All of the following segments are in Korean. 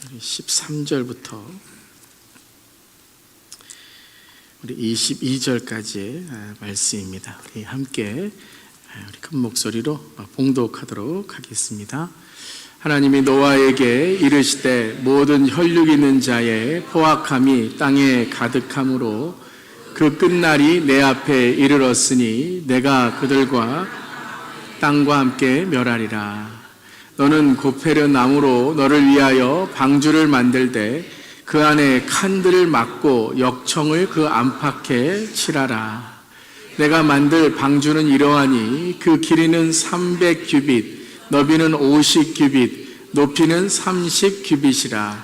13절부터 우리 22절까지의 말씀입니다. 우리 함께 우리 큰 목소리로 봉독하도록 하겠습니다. 하나님이 노아에게 이르시되 모든 혈육 있는 자의 포악함이 땅에 가득함으로 그 끝날이 내 앞에 이르렀으니 내가 그들과 땅과 함께 멸하리라. 너는 고페르 나무로 너를 위하여 방주를 만들되 그 안에 칸들을 막고 역청을 그 안팎에 칠하라. 내가 만들 방주는 이러하니 그 길이는 300규빗, 너비는 50규빗, 높이는 30규빗이라.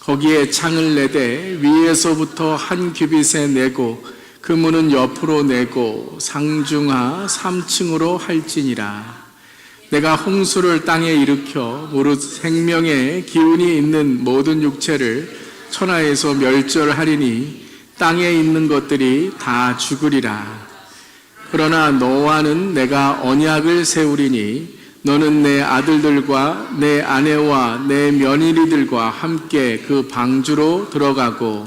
거기에 창을 내되 위에서부터 한 규빗에 내고 그 문은 옆으로 내고 상중하 3층으로 할지니라. 내가 홍수를 땅에 일으켜 무릇 생명의 기운이 있는 모든 육체를 천하에서 멸절하리니 땅에 있는 것들이 다 죽으리라. 그러나 너와는 내가 언약을 세우리니 너는 내 아들들과 내 아내와 내 며느리들과 함께 그 방주로 들어가고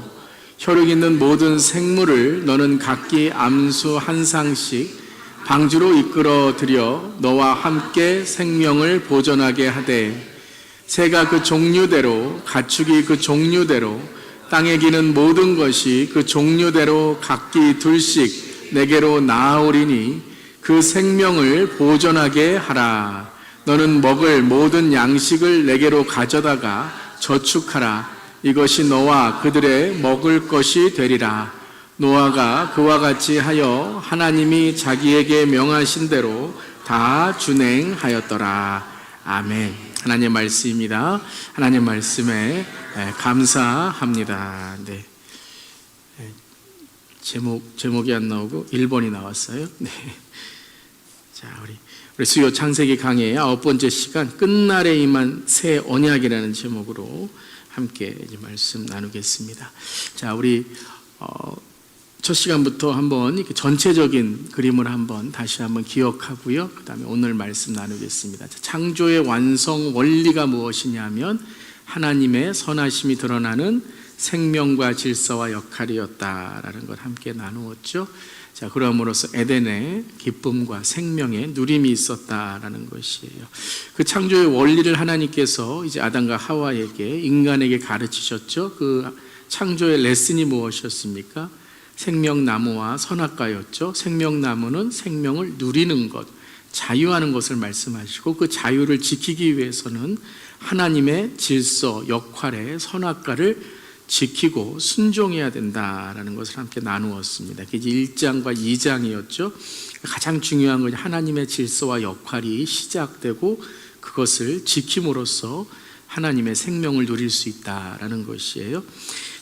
혈육 있는 모든 생물을 너는 각기 암수 한 상씩 방주로 이끌어 들여 너와 함께 생명을 보존하게 하되 새가 그 종류대로 가축이 그 종류대로 땅에 기는 모든 것이 그 종류대로 각기 둘씩 내게로 나아오리니 그 생명을 보존하게 하라. 너는 먹을 모든 양식을 내게로 가져다가 저축하라. 이것이 너와 그들의 먹을 것이 되리라. 노아가 그와 같이 하여 하나님이 자기에게 명하신 대로 다 준행하였더라. 아멘. 하나님의 말씀입니다. 하나님의 말씀에 감사합니다. 네. 제목이 안 나오고 1번이 나왔어요. 네. 자, 우리 수요 창세기 강의의 9번째 시간 끝날에 임한 새 언약이라는 제목으로 함께 이제 말씀 나누겠습니다. 자, 우리 첫 시간부터 한번 이렇게 전체적인 그림을 한번 다시 한번 기억하고요. 그 다음에 오늘 말씀 나누겠습니다. 창조의 완성 원리가 무엇이냐면 하나님의 선하심이 드러나는 생명과 질서와 역할이었다라는 걸 함께 나누었죠. 자, 그럼으로써 에덴에 기쁨과 생명의 누림이 있었다라는 것이에요. 그 창조의 원리를 하나님께서 이제 아담과 하와에게 인간에게 가르치셨죠. 그 창조의 레슨이 무엇이었습니까? 생명나무와 선악과였죠. 생명나무는 생명을 누리는 것, 자유하는 것을 말씀하시고 그 자유를 지키기 위해서는 하나님의 질서, 역할의 선악과를 지키고 순종해야 된다라는 것을 함께 나누었습니다. 이제 1장과 2장이었죠. 가장 중요한 건 하나님의 질서와 역할이 시작되고 그것을 지킴으로써 하나님의 생명을 누릴 수 있다라는 것이에요.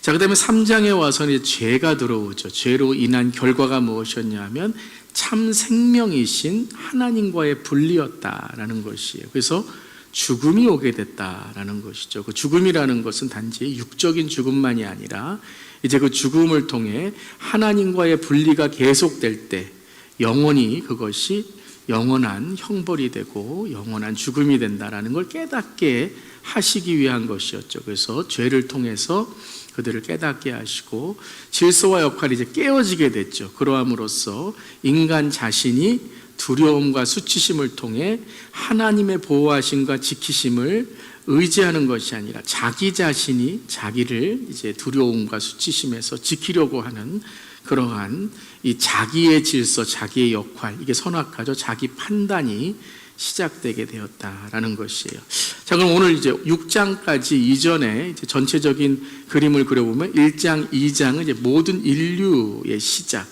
자, 그 다음에 3장에 와서는 죄가 들어오죠. 죄로 인한 결과가 무엇이었냐면 참 생명이신 하나님과의 분리였다라는 것이에요. 그래서 죽음이 오게 됐다라는 것이죠. 그 죽음이라는 것은 단지 육적인 죽음만이 아니라 이제 그 죽음을 통해 하나님과의 분리가 계속될 때 영원히 그것이 영원한 형벌이 되고 영원한 죽음이 된다라는 걸 깨닫게 하시기 위한 것이었죠. 그래서 죄를 통해서 그들을 깨닫게 하시고 질서와 역할이 이제 깨어지게 됐죠. 그러함으로써 인간 자신이 두려움과 수치심을 통해 하나님의 보호하심과 지키심을 의지하는 것이 아니라 자기 자신이 자기를 이제 두려움과 수치심에서 지키려고 하는 그러한 이 자기의 질서, 자기의 역할, 이게 선악과죠. 자기 판단이 시작되게 되었다라는 것이에요. 자, 그럼 오늘 이제 6장까지 이전에 이제 전체적인 그림을 그려보면 1장, 2장은 이제 모든 인류의 시작.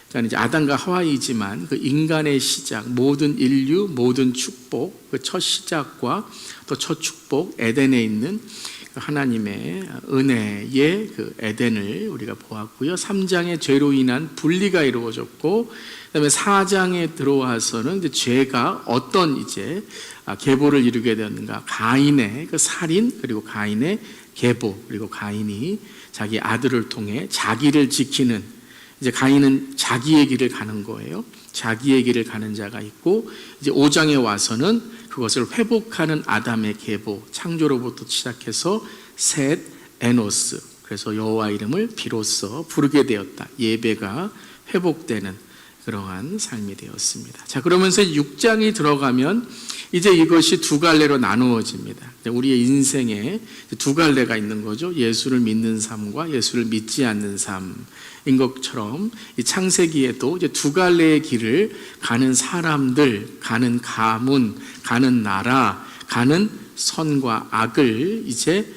그러니까 이제 아담과 하와이지만 그 인간의 시작, 모든 인류, 모든 축복, 그 첫 시작과 또 첫 축복, 에덴에 있는 하나님의 은혜의 그 에덴을 우리가 보았고요. 3장의 죄로 인한 분리가 이루어졌고, 그다음에 4장에 들어와서는 이제 죄가 어떤 이제 계보를 이루게 되었는가? 가인의 그 살인, 그리고 가인의 계보, 그리고 가인이 자기 아들을 통해 자기를 지키는, 이제 가인은 자기의 길을 가는 거예요. 자기의 길을 가는 자가 있고, 이제 5장에 와서는 그것을 회복하는 아담의 계보, 창조로부터 시작해서 셋, 에노스. 그래서 여호와 이름을 비로소 부르게 되었다. 예배가 회복되는 그러한 삶이 되었습니다. 자, 그러면서 6장이 들어가면 이제 이것이 두 갈래로 나누어집니다. 우리의 인생에 두 갈래가 있는 거죠. 예수를 믿는 삶과 예수를 믿지 않는 삶인 것처럼 이 창세기에도 이제 두 갈래의 길을 가는 사람들, 가는 가문, 가는 나라, 가는 선과 악을 이제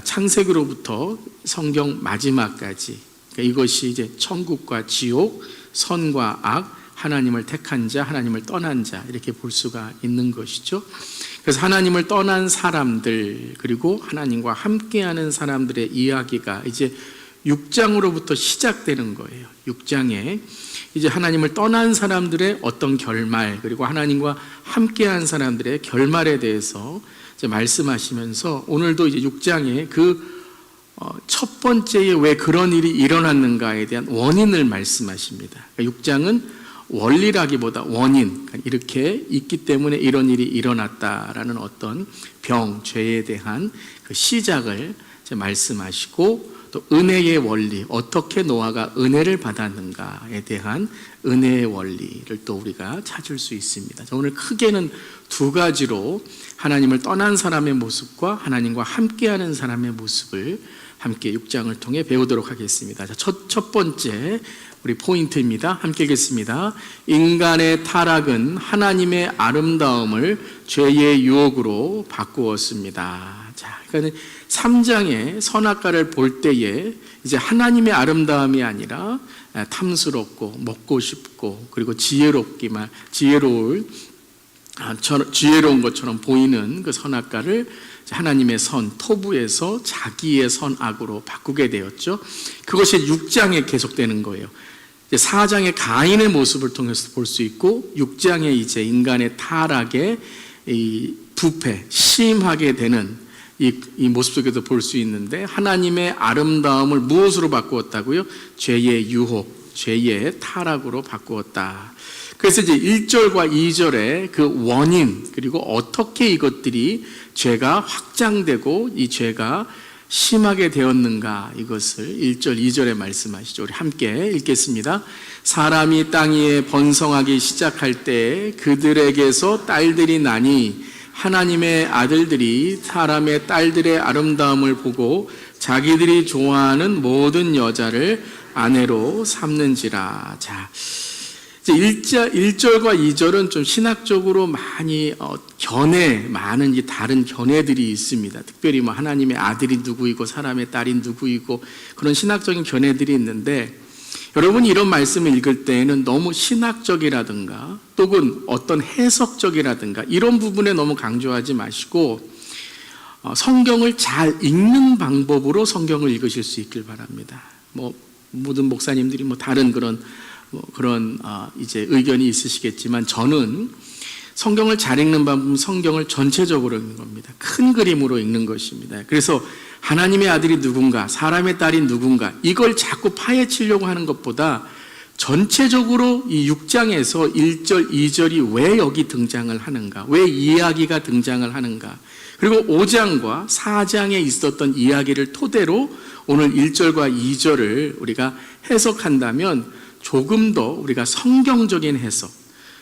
창세기로부터 성경 마지막까지, 그러니까 이것이 이제 천국과 지옥, 선과 악, 하나님을 택한 자, 하나님을 떠난 자, 이렇게 볼 수가 있는 것이죠. 그래서 하나님을 떠난 사람들, 그리고 하나님과 함께하는 사람들의 이야기가 이제 6장으로부터 시작되는 거예요. 6장에 이제 하나님을 떠난 사람들의 어떤 결말, 그리고 하나님과 함께한 사람들의 결말에 대해서 이제 말씀하시면서 오늘도 이제 6장에 그 첫 번째에 왜 그런 일이 일어났는가에 대한 원인을 말씀하십니다. 그러니까 6장은 원리라기보다 원인, 그러니까 이렇게 있기 때문에 이런 일이 일어났다라는 어떤 병, 죄에 대한 그 시작을 이제 말씀하시고, 또 은혜의 원리, 어떻게 노아가 은혜를 받았는가에 대한 은혜의 원리를 또 우리가 찾을 수 있습니다. 오늘 크게는 두 가지로 하나님을 떠난 사람의 모습과 하나님과 함께하는 사람의 모습을 함께 6장을 통해 배우도록 하겠습니다. 첫 번째 우리 포인트입니다. 함께 읽겠습니다. 인간의 타락은 하나님의 아름다움을 죄의 유혹으로 바꾸었습니다. 자, 그러니까 3장의 선악과를 볼 때에 이제 하나님의 아름다움이 아니라 탐스럽고 먹고 싶고 그리고 지혜로운 것처럼 보이는 그 선악과를 하나님의 선, 토부에서 자기의 선악으로 바꾸게 되었죠. 그것이 6장에 계속되는 거예요. 4장의 가인의 모습을 통해서 볼 수 있고 6장에 이제 인간의 타락의 이 부패, 심하게 되는 이 모습 속에서 볼 수 있는데, 하나님의 아름다움을 무엇으로 바꾸었다고요? 죄의 유혹, 죄의 타락으로 바꾸었다. 그래서 이제 1절과 2절의 그 원인, 그리고 어떻게 이것들이 죄가 확장되고 이 죄가 심하게 되었는가, 이것을 1절, 2절에 말씀하시죠. 우리 함께 읽겠습니다. 사람이 땅 위에 번성하기 시작할 때 그들에게서 딸들이 나니 하나님의 아들들이 사람의 딸들의 아름다움을 보고 자기들이 좋아하는 모든 여자를 아내로 삼는지라. 자, 이제 1절과 2절은 좀 신학적으로 많이 많은 다른 견해들이 있습니다. 특별히 뭐 하나님의 아들이 누구이고 사람의 딸이 누구이고 그런 신학적인 견해들이 있는데, 여러분이 이런 말씀을 읽을 때에는 너무 신학적이라든가 또는 어떤 해석적이라든가 이런 부분에 너무 강조하지 마시고 성경을 잘 읽는 방법으로 성경을 읽으실 수 있길 바랍니다. 모든 목사님들이 다른 그런 이제 의견이 있으시겠지만, 저는 성경을 잘 읽는 방법은 성경을 전체적으로 읽는 겁니다. 큰 그림으로 읽는 것입니다. 그래서 하나님의 아들이 누군가, 사람의 딸이 누군가, 이걸 자꾸 파헤치려고 하는 것보다 전체적으로 이 6장에서 1절, 2절이 왜 여기 등장을 하는가, 왜 이야기가 등장을 하는가, 그리고 5장과 4장에 있었던 이야기를 토대로 오늘 1절과 2절을 우리가 해석한다면 조금 더 우리가 성경적인 해석,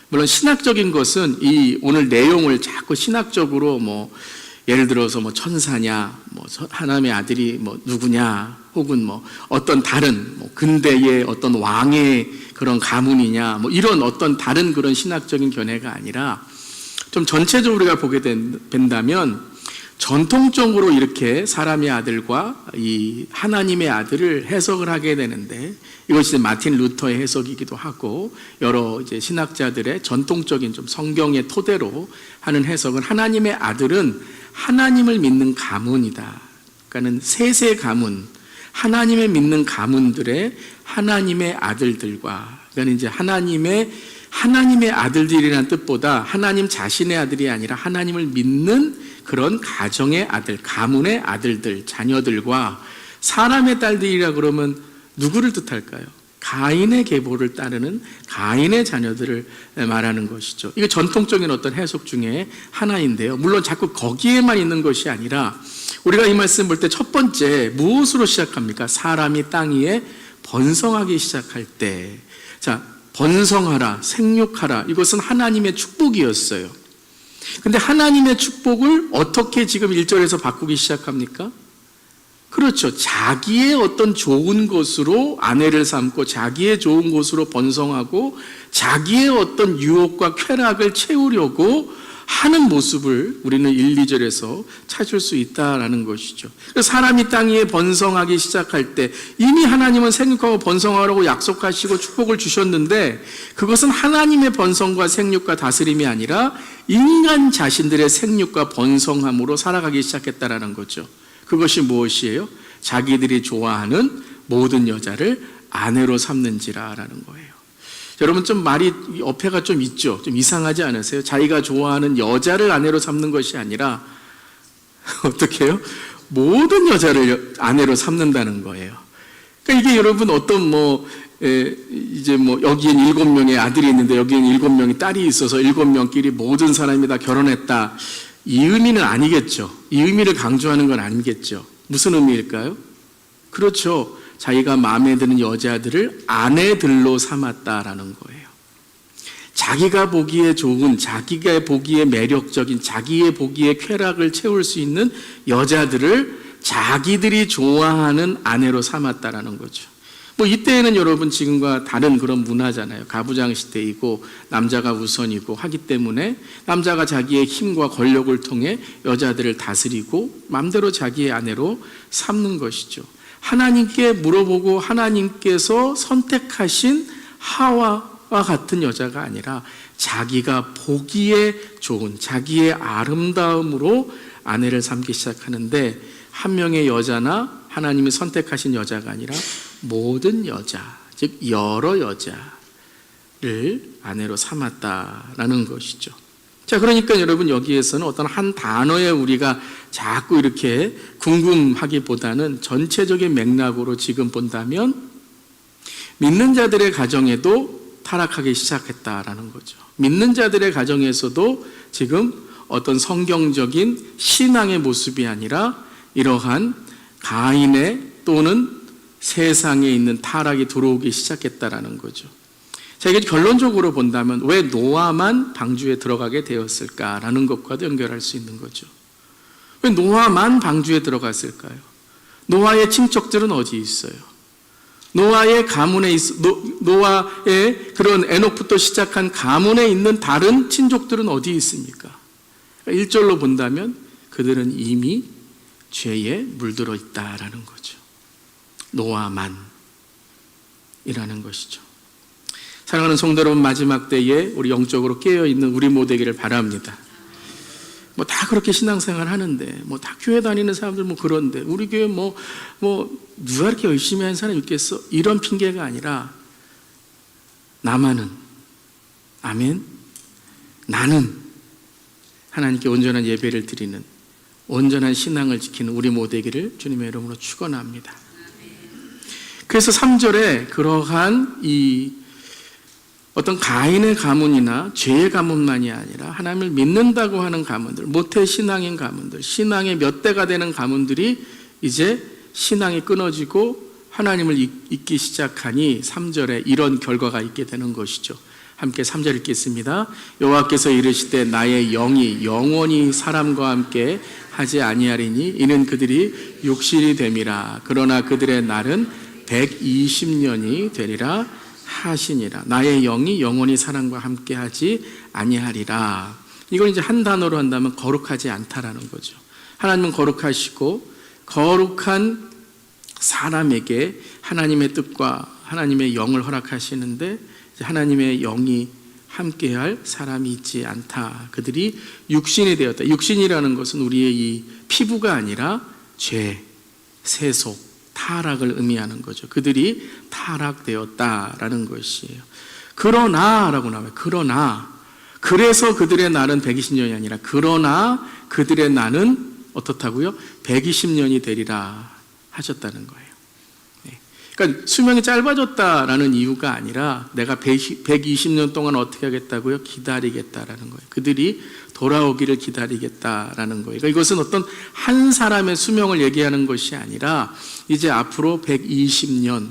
물론 신학적인 것은 이 오늘 내용을 자꾸 신학적으로 예를 들어서 천사냐, 하나님의 아들이 누구냐, 혹은 어떤 다른 근대의 어떤 왕의 그런 가문이냐, 이런 어떤 다른 그런 신학적인 견해가 아니라 좀 전체적으로 우리가 보게 된다면 전통적으로 이렇게 사람의 아들과 이 하나님의 아들을 해석을 하게 되는데, 이것이 마틴 루터의 해석이기도 하고 여러 이제 신학자들의 전통적인 좀 성경의 토대로 하는 해석은, 하나님의 아들은 하나님을 믿는 가문이다. 그러니까는 셋의 가문, 하나님을 믿는 가문들의 하나님의 아들들과, 그러니까 이제 하나님의 아들들이라는 뜻보다 하나님 자신의 아들이 아니라 하나님을 믿는 그런 가정의 아들, 가문의 아들들, 자녀들과 사람의 딸들이라 그러면 누구를 뜻할까요? 가인의 계보를 따르는 가인의 자녀들을 말하는 것이죠. 이게 전통적인 어떤 해석 중에 하나인데요. 물론 자꾸 거기에만 있는 것이 아니라 우리가 이 말씀 볼 때 첫 번째 무엇으로 시작합니까? 사람이 땅 위에 번성하기 시작할 때, 자, 번성하라, 생육하라, 이것은 하나님의 축복이었어요. 근데 하나님의 축복을 어떻게 지금 1절에서 바꾸기 시작합니까? 그렇죠. 자기의 어떤 좋은 것으로 아내를 삼고 자기의 좋은 것으로 번성하고 자기의 어떤 유혹과 쾌락을 채우려고 하는 모습을 우리는 1, 2절에서 찾을 수 있다라는 것이죠. 사람이 땅 위에 번성하기 시작할 때 이미 하나님은 생육하고 번성하라고 약속하시고 축복을 주셨는데 그것은 하나님의 번성과 생육과 다스림이 아니라 인간 자신들의 생육과 번성함으로 살아가기 시작했다라는 거죠. 그것이 무엇이에요? 자기들이 좋아하는 모든 여자를 아내로 삼는지라라는 거예요. 여러분 좀 말이 어폐가 좀 있죠? 좀 이상하지 않으세요? 자기가 좋아하는 여자를 아내로 삼는 것이 아니라 어떻게 해요? 모든 여자를 아내로 삼는다는 거예요. 그러니까 이게 여러분 어떤 이제 여기엔 7명의 아들이 있는데 여기엔 7명의 딸이 있어서 7명끼리 모든 사람이 다 결혼했다. 이 의미는 아니겠죠. 이 의미를 강조하는 건 아니겠죠. 무슨 의미일까요? 그렇죠. 자기가 마음에 드는 여자들을 아내들로 삼았다라는 거예요. 자기가 보기에 좋은, 자기가 보기에 매력적인, 자기의 보기에 쾌락을 채울 수 있는 여자들을 자기들이 좋아하는 아내로 삼았다라는 거죠. 이때에는 여러분 지금과 다른 그런 문화잖아요. 가부장 시대이고 남자가 우선이고 하기 때문에 남자가 자기의 힘과 권력을 통해 여자들을 다스리고 마음대로 자기의 아내로 삼는 것이죠. 하나님께 물어보고 하나님께서 선택하신 하와와 같은 여자가 아니라 자기가 보기에 좋은 자기의 아름다움으로 아내를 삼기 시작하는데 한 명의 여자나 하나님이 선택하신 여자가 아니라 모든 여자, 즉 여러 여자를 아내로 삼았다라는 것이죠. 자, 그러니까 여러분 여기에서는 어떤 한 단어에 우리가 자꾸 이렇게 궁금하기보다는 전체적인 맥락으로 지금 본다면 믿는 자들의 가정에도 타락하기 시작했다라는 거죠. 믿는 자들의 가정에서도 지금 어떤 성경적인 신앙의 모습이 아니라 이러한 가인의 또는 세상에 있는 타락이 들어오기 시작했다라는 거죠. 자, 이게 결론적으로 본다면 왜 노아만 방주에 들어가게 되었을까라는 것과도 연결할 수 있는 거죠. 왜 노아만 방주에 들어갔을까요? 노아의 친척들은 어디 있어요? 노아의 가문에 노아의 그런 에녹부터 시작한 가문에 있는 다른 친족들은 어디 있습니까? 1절로 본다면 그들은 이미 죄에 물들어 있다라는 거죠. 노아만이라는 것이죠. 사랑하는 성도 여러분, 마지막 때에 우리 영적으로 깨어있는 우리 모두에게를 바랍니다. 다 그렇게 신앙생활 하는데, 다 교회 다니는 사람들 그런데, 우리 교회 누가 이렇게 열심히 하는 사람이 있겠어? 이런 핑계가 아니라, 나만은, 아멘? 나는 하나님께 온전한 예배를 드리는, 온전한 신앙을 지키는 우리 모두에게를 주님의 이름으로 축원합니다. 그래서 3절에 그러한 어떤 가인의 가문이나 죄의 가문만이 아니라 하나님을 믿는다고 하는 가문들, 모태 신앙인 가문들, 신앙의 몇 대가 되는 가문들이 이제 신앙이 끊어지고 하나님을 잊기 시작하니 3절에 이런 결과가 있게 되는 것이죠. 함께 3절 읽겠습니다. 여호와께서 이르시되 나의 영이 영원히 사람과 함께 하지 아니하리니 이는 그들이 육신이 됨이라. 그러나 그들의 날은 120년이 되리라 하시니라. 나의 영이 영원히 사람과 함께 하지 아니하리라. 이걸 이제 한 단어로 한다면 거룩하지 않다라는 거죠. 하나님은 거룩하시고 거룩한 사람에게 하나님의 뜻과 하나님의 영을 허락하시는데 하나님의 영이 함께할 사람이 있지 않다. 그들이 육신이 되었다. 육신이라는 것은 우리의 이 피부가 아니라 죄, 세속, 타락을 의미하는 거죠. 그들이 타락되었다라는 것이에요. 그러나라고 나와요. 그러나, 그래서 그들의 날은 120년이 아니라 그러나 그들의 날은 어떻다고요? 120년이 되리라 하셨다는 거예요. 네. 그러니까 수명이 짧아졌다라는 이유가 아니라 내가 120년 동안 어떻게 하겠다고요? 기다리겠다라는 거예요. 그들이 돌아오기를 기다리겠다라는 거예요. 그러니까 이것은 어떤 한 사람의 수명을 얘기하는 것이 아니라 이제 앞으로 120년,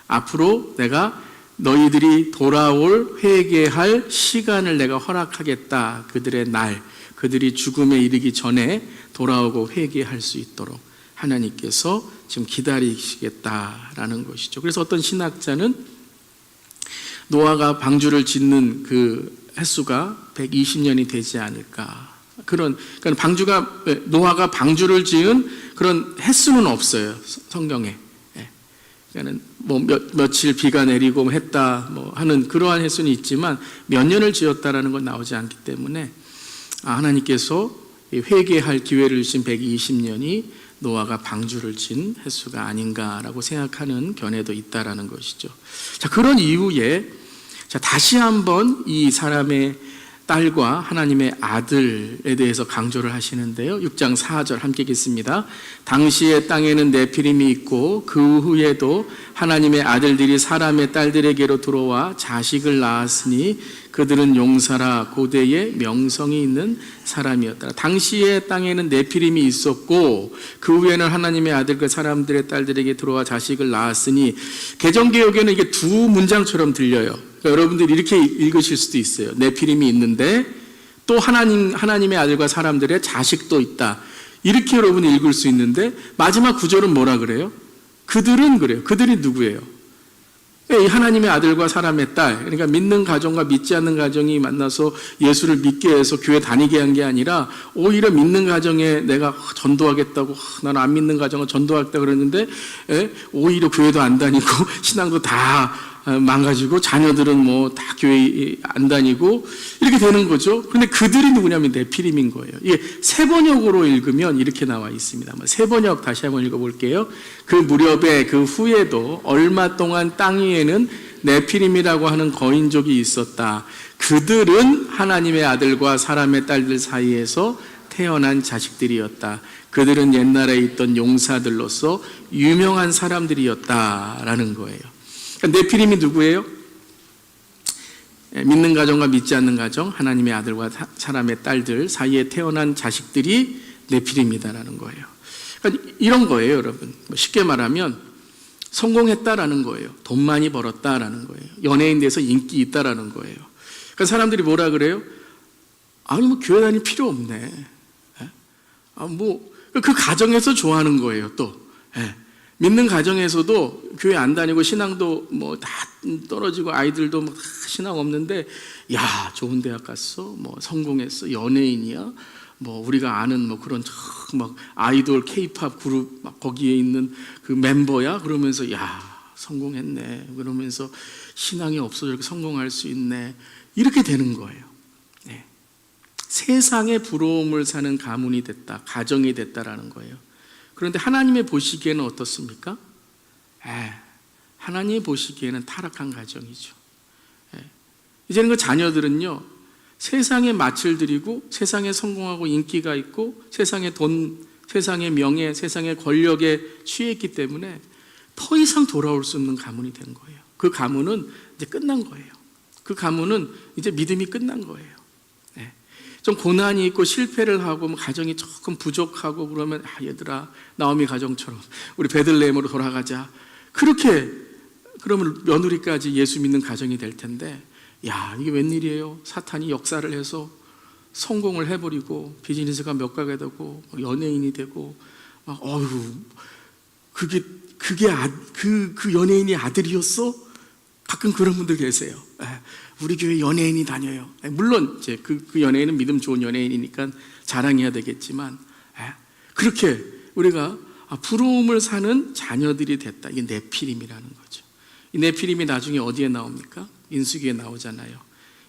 앞으로 내가 너희들이 돌아올 회개할 시간을 내가 허락하겠다. 그들의 날, 그들이 죽음에 이르기 전에 돌아오고 회개할 수 있도록 하나님께서 지금 기다리시겠다라는 것이죠. 그래서 어떤 신학자는 노아가 방주를 짓는 그 횟수가 120년이 되지 않을까. 그러니까 노아가 방주를 지은 그런 횟수는 없어요. 성경에. 그러니까는 뭐 며칠 비가 내리고 했다 뭐 하는 그러한 횟수는 있지만 몇 년을 지었다라는 건 나오지 않기 때문에 하나님께서 회개할 기회를 주신 120년이 노아가 방주를 진 횟수가 아닌가라고 생각하는 견해도 있다라는 것이죠. 자, 그런 이후에 다시 한번 이 사람의 딸과 하나님의 아들에 대해서 강조를 하시는데요. 6장 4절 함께 읽겠습니다. 당시의 땅에는 네피림이 있고 그 후에도 하나님의 아들들이 사람의 딸들에게로 들어와 자식을 낳았으니 그들은 용사라 고대의 명성이 있는 사람이었다. 당시의 땅에는 네피림이 있었고 그 후에는 하나님의 아들과 사람들의 딸들에게 들어와 자식을 낳았으니 개정개혁에는 이게 두 문장처럼 들려요. 그러니까 여러분들이 이렇게 읽으실 수도 있어요. 네피림이 있는데 또 하나님의 아들과 사람들의 자식도 있다. 이렇게 여러분이 읽을 수 있는데 마지막 구절은 뭐라 그래요? 그들은 그래요. 그들이 누구예요? 하나님의 아들과 사람의 딸, 그러니까 믿는 가정과 믿지 않는 가정이 만나서 예수를 믿게 해서 교회 다니게 한 게 아니라 오히려 믿는 가정에 내가 전도하겠다고 나는 안 믿는 가정을 전도하겠다고 그랬는데 오히려 교회도 안 다니고 신앙도 다 망가지고 자녀들은 뭐 다 교회 안 다니고 이렇게 되는 거죠. 그런데 그들이 누구냐면 네피림인 거예요. 이게 새 번역으로 읽으면 이렇게 나와 있습니다. 새 번역 다시 한번 읽어볼게요. 그 무렵에 그 후에도 얼마 동안 땅 위에는 네피림이라고 하는 거인족이 있었다. 그들은 하나님의 아들과 사람의 딸들 사이에서 태어난 자식들이었다. 그들은 옛날에 있던 용사들로서 유명한 사람들이었다라는 거예요. 네피림이 누구예요? 믿는 가정과 믿지 않는 가정, 하나님의 아들과 사람의 딸들 사이에 태어난 자식들이 네피림이다라는 거예요. 그러니까 이런 거예요, 여러분. 쉽게 말하면 성공했다라는 거예요. 돈 많이 벌었다라는 거예요. 연예인 돼서 인기 있다라는 거예요. 그러니까 사람들이 뭐라 그래요? 아니 뭐 교회 다닐 필요 없네. 그 가정에서 좋아하는 거예요. 또 믿는 가정에서도 교회 안 다니고 신앙도 뭐 다 떨어지고 아이들도 막 신앙 없는데 야 좋은 대학 갔어, 뭐 성공했어, 연예인이야, 뭐 우리가 아는 뭐 그런 막 아이돌 K-팝 그룹 막 거기에 있는 그 멤버야 그러면서 야 성공했네 그러면서 신앙이 없어도 이렇게 성공할 수 있네 이렇게 되는 거예요. 세상의 부러움을 사는 가문이 됐다, 가정이 됐다라는 거예요. 그런데 하나님의 보시기에는 어떻습니까? 하나님이 보시기에는 타락한 가정이죠. 이제는 그 자녀들은요, 세상에 맏을 들이고 세상에 성공하고 인기가 있고 세상의 돈, 세상의 명예, 세상의 권력에 취했기 때문에 더 이상 돌아올 수 없는 가문이 된 거예요. 그 가문은 이제 끝난 거예요. 그 가문은 이제 믿음이 끝난 거예요. 좀 고난이 있고 실패를 하고 뭐 가정이 조금 부족하고 그러면 얘들아 나오미 가정처럼 우리 베들레헴으로 돌아가자. 그렇게 그러면 며느리까지 예수 믿는 가정이 될 텐데 야 이게 웬일이에요? 사탄이 역사를 해서 성공을 해버리고 비즈니스가 몇 가게 되고 연예인이 되고 막 그 연예인이 아들이었어? 가끔 그런 분들 계세요. 우리 교회 연예인이 다녀요. 물론 이제 그 연예인은 믿음 좋은 연예인이니까 자랑해야 되겠지만 그렇게 우리가 부러움을 사는 자녀들이 됐다. 이게 네피림이라는 거죠. 이 네피림이 나중에 어디에 나옵니까? 인수기에 나오잖아요.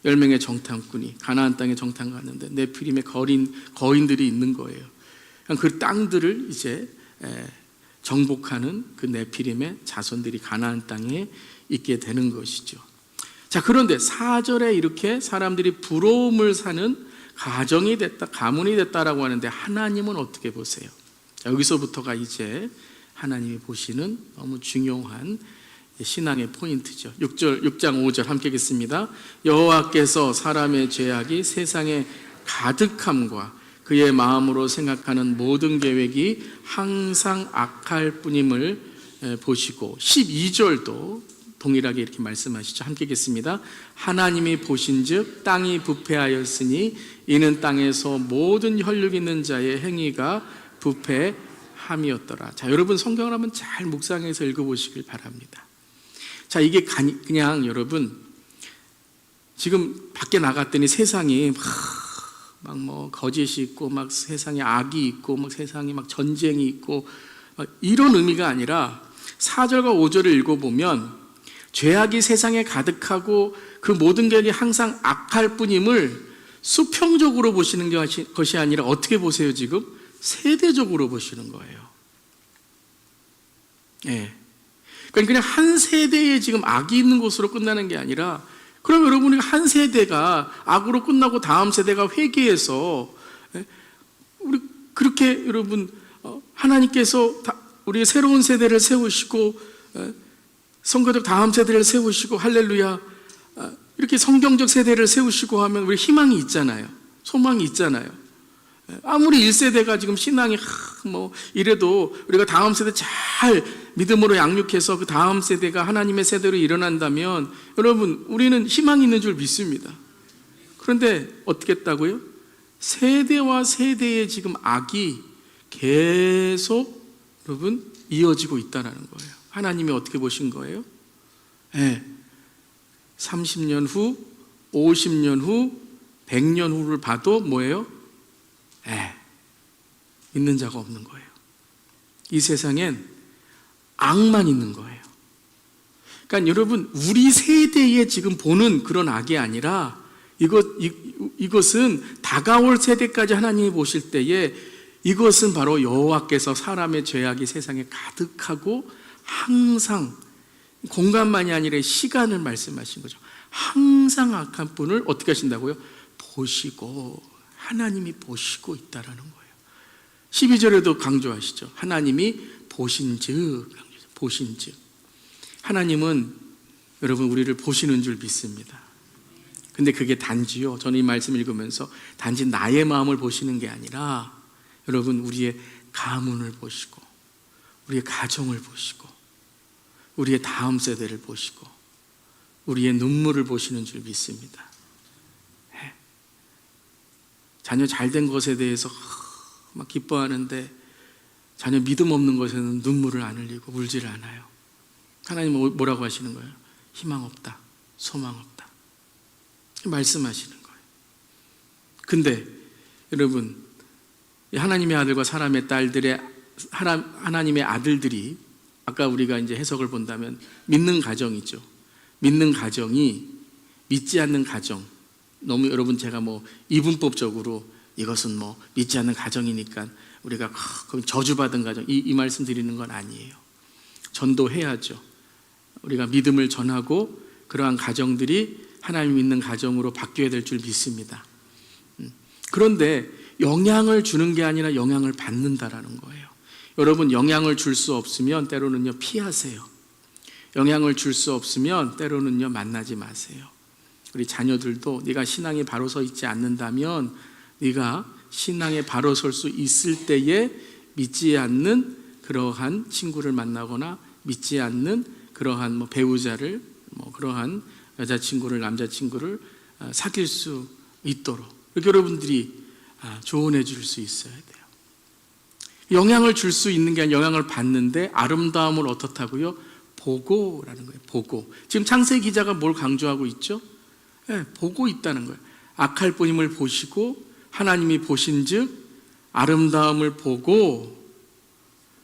10명의 정탐꾼이 가나안 땅에 정탐 갔는데 네피림의 거인들이 있는 거예요. 그 땅들을 이제 정복하는 그 네피림의 자손들이 가나안 땅에 있게 되는 것이죠. 자, 그런데 4절에 이렇게 사람들이 부러움을 사는 가정이 됐다, 가문이 됐다라고 하는데 하나님은 어떻게 보세요? 자, 여기서부터가 이제 하나님이 보시는 너무 중요한 신앙의 포인트죠. 6장 5절 함께 읽겠습니다. 여호와께서 사람의 죄악이 세상에 가득함과 그의 마음으로 생각하는 모든 계획이 항상 악할 뿐임을 보시고, 12절도 동일하게 이렇게 말씀하시죠. 함께 읽겠습니다. 하나님이 보신즉 땅이 부패하였으니 이는 땅에서 모든 혈육 있는 자의 행위가 부패함이었더라. 자, 여러분 성경을 한번 잘 묵상해서 읽어보시길 바랍니다. 자, 이게 그냥 여러분 지금 밖에 나갔더니 세상이 막 뭐 거짓이 있고 막 세상에 악이 있고 막 세상에 막 전쟁이 있고 막 이런 의미가 아니라 4절과 5절을 읽어보면 죄악이 세상에 가득하고 그 모든 것이 항상 악할 뿐임을 수평적으로 보시는 것이 아니라 어떻게 보세요? 지금 세대적으로 보시는 거예요. 예. 그러니까 그냥 한 세대에 지금 악이 있는 것으로 끝나는 게 아니라, 그럼 여러분이 한 세대가 악으로 끝나고 다음 세대가 회개해서, 우리 그렇게 여러분 하나님께서 우리의 새로운 세대를 세우시고 성도들 다음 세대를 세우시고 할렐루야 이렇게 성경적 세대를 세우시고 하면 우리 희망이 있잖아요. 소망이 있잖아요. 아무리 1세대가 지금 신앙이 뭐 이래도 우리가 다음 세대 잘 믿음으로 양육해서 그 다음 세대가 하나님의 세대로 일어난다면 여러분 우리는 희망이 있는 줄 믿습니다. 그런데 어떻게 했다고요? 세대와 세대의 지금 악이 계속 여러분 이어지고 있다는 거예요. 하나님이 어떻게 보신 거예요? 30년 후, 50년 후, 100년 후를 봐도 뭐예요? 믿는 자가 없는 거예요. 이 세상엔 악만 있는 거예요. 그러니까 여러분 우리 세대에 지금 보는 그런 악이 아니라 이것은 다가올 세대까지 하나님이 보실 때에 이것은 바로 여호와께서 사람의 죄악이 세상에 가득하고 항상 공간만이 아니라 시간을 말씀하신 거죠. 항상 악한 분을 어떻게 하신다고요? 보시고, 하나님이 보시고 있다라는 거예요. 12절에도 강조하시죠. 하나님이 보신즉, 하나님은 여러분 우리를 보시는 줄 믿습니다. 근데 그게 단지요, 저는 이 말씀 읽으면서 단지 나의 마음을 보시는 게 아니라 여러분 우리의 가문을 보시고 우리의 가정을 보시고 우리의 다음 세대를 보시고 우리의 눈물을 보시는 줄 믿습니다. 자녀 잘된 것에 대해서 막 기뻐하는데 자녀 믿음 없는 것에는 눈물을 안 흘리고 울지를 않아요. 하나님은 뭐라고 하시는 거예요? 희망 없다, 소망 없다 말씀하시는 거예요. 근데 여러분 하나님의 아들과 사람의 딸들의 하나님의 아들들이 아까 우리가 이제 해석을 본다면 믿는 가정이죠. 믿는 가정이 믿지 않는 가정, 너무 여러분 제가 뭐 이분법적으로 이것은 뭐 믿지 않는 가정이니까 우리가 저주받은 가정 이 말씀 드리는 건 아니에요. 전도해야죠. 우리가 믿음을 전하고 그러한 가정들이 하나님 믿는 가정으로 바뀌어야 될 줄 믿습니다. 그런데 영향을 주는 게 아니라 영향을 받는다라는 거예요. 여러분 영향을 줄 수 없으면 때로는요 피하세요. 영향을 줄 수 없으면 때로는요 만나지 마세요. 우리 자녀들도 네가 신앙이 바로 서 있지 않는다면 네가 신앙에 바로 설 수 있을 때에 믿지 않는 그러한 친구를 만나거나 믿지 않는 그러한 뭐 배우자를 뭐 그러한 여자친구를 남자친구를 사귈 수 있도록 이렇게 여러분들이 조언해 줄 수 있어야 돼요. 영향을 줄 수 있는 게 아니라 영향을 받는데 아름다움을 어떻다고요? 보고라는 거예요. 보고. 지금 창세기 기자가 뭘 강조하고 있죠? 보고 있다는 거예요. 악할 뿐임을 보시고 하나님이 보신즉 아름다움을 보고.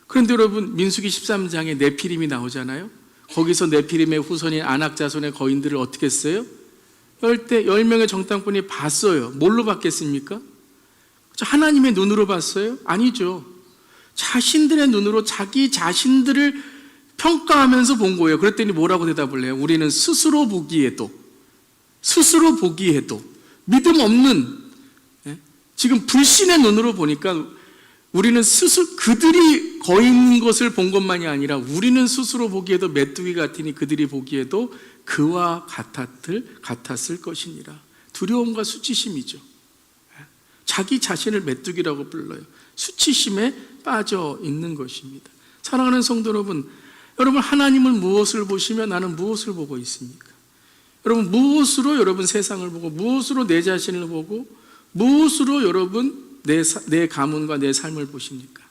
그런데 여러분 민수기 13장에 네피림이 나오잖아요. 거기서 네피림의 후손인 아낙 자손의 거인들을 어떻게 했어요? 10명의 정탐꾼이 봤어요. 뭘로 봤겠습니까? 하나님의 눈으로 봤어요? 아니죠. 자신들의 눈으로 자기 자신들을 평가하면서 본 거예요. 그랬더니 뭐라고 대답을 해요? 우리는 스스로 보기에도 믿음 없는 지금 불신의 눈으로 보니까 우리는 스스로 그들이 거인 것을 본 것만이 아니라 우리는 스스로 보기에도 메뚜기 같으니 그들이 보기에도 그와 같았을 것이니라. 두려움과 수치심이죠. 자기 자신을 메뚜기라고 불러요. 수치심에 빠져 있는 것입니다. 사랑하는 성도 여러분, 여러분 하나님을 무엇을 보시며 나는 무엇을 보고 있습니까? 여러분 무엇으로 여러분 세상을 보고 무엇으로 내 자신을 보고 무엇으로 여러분 내 가문과 내 삶을 보십니까?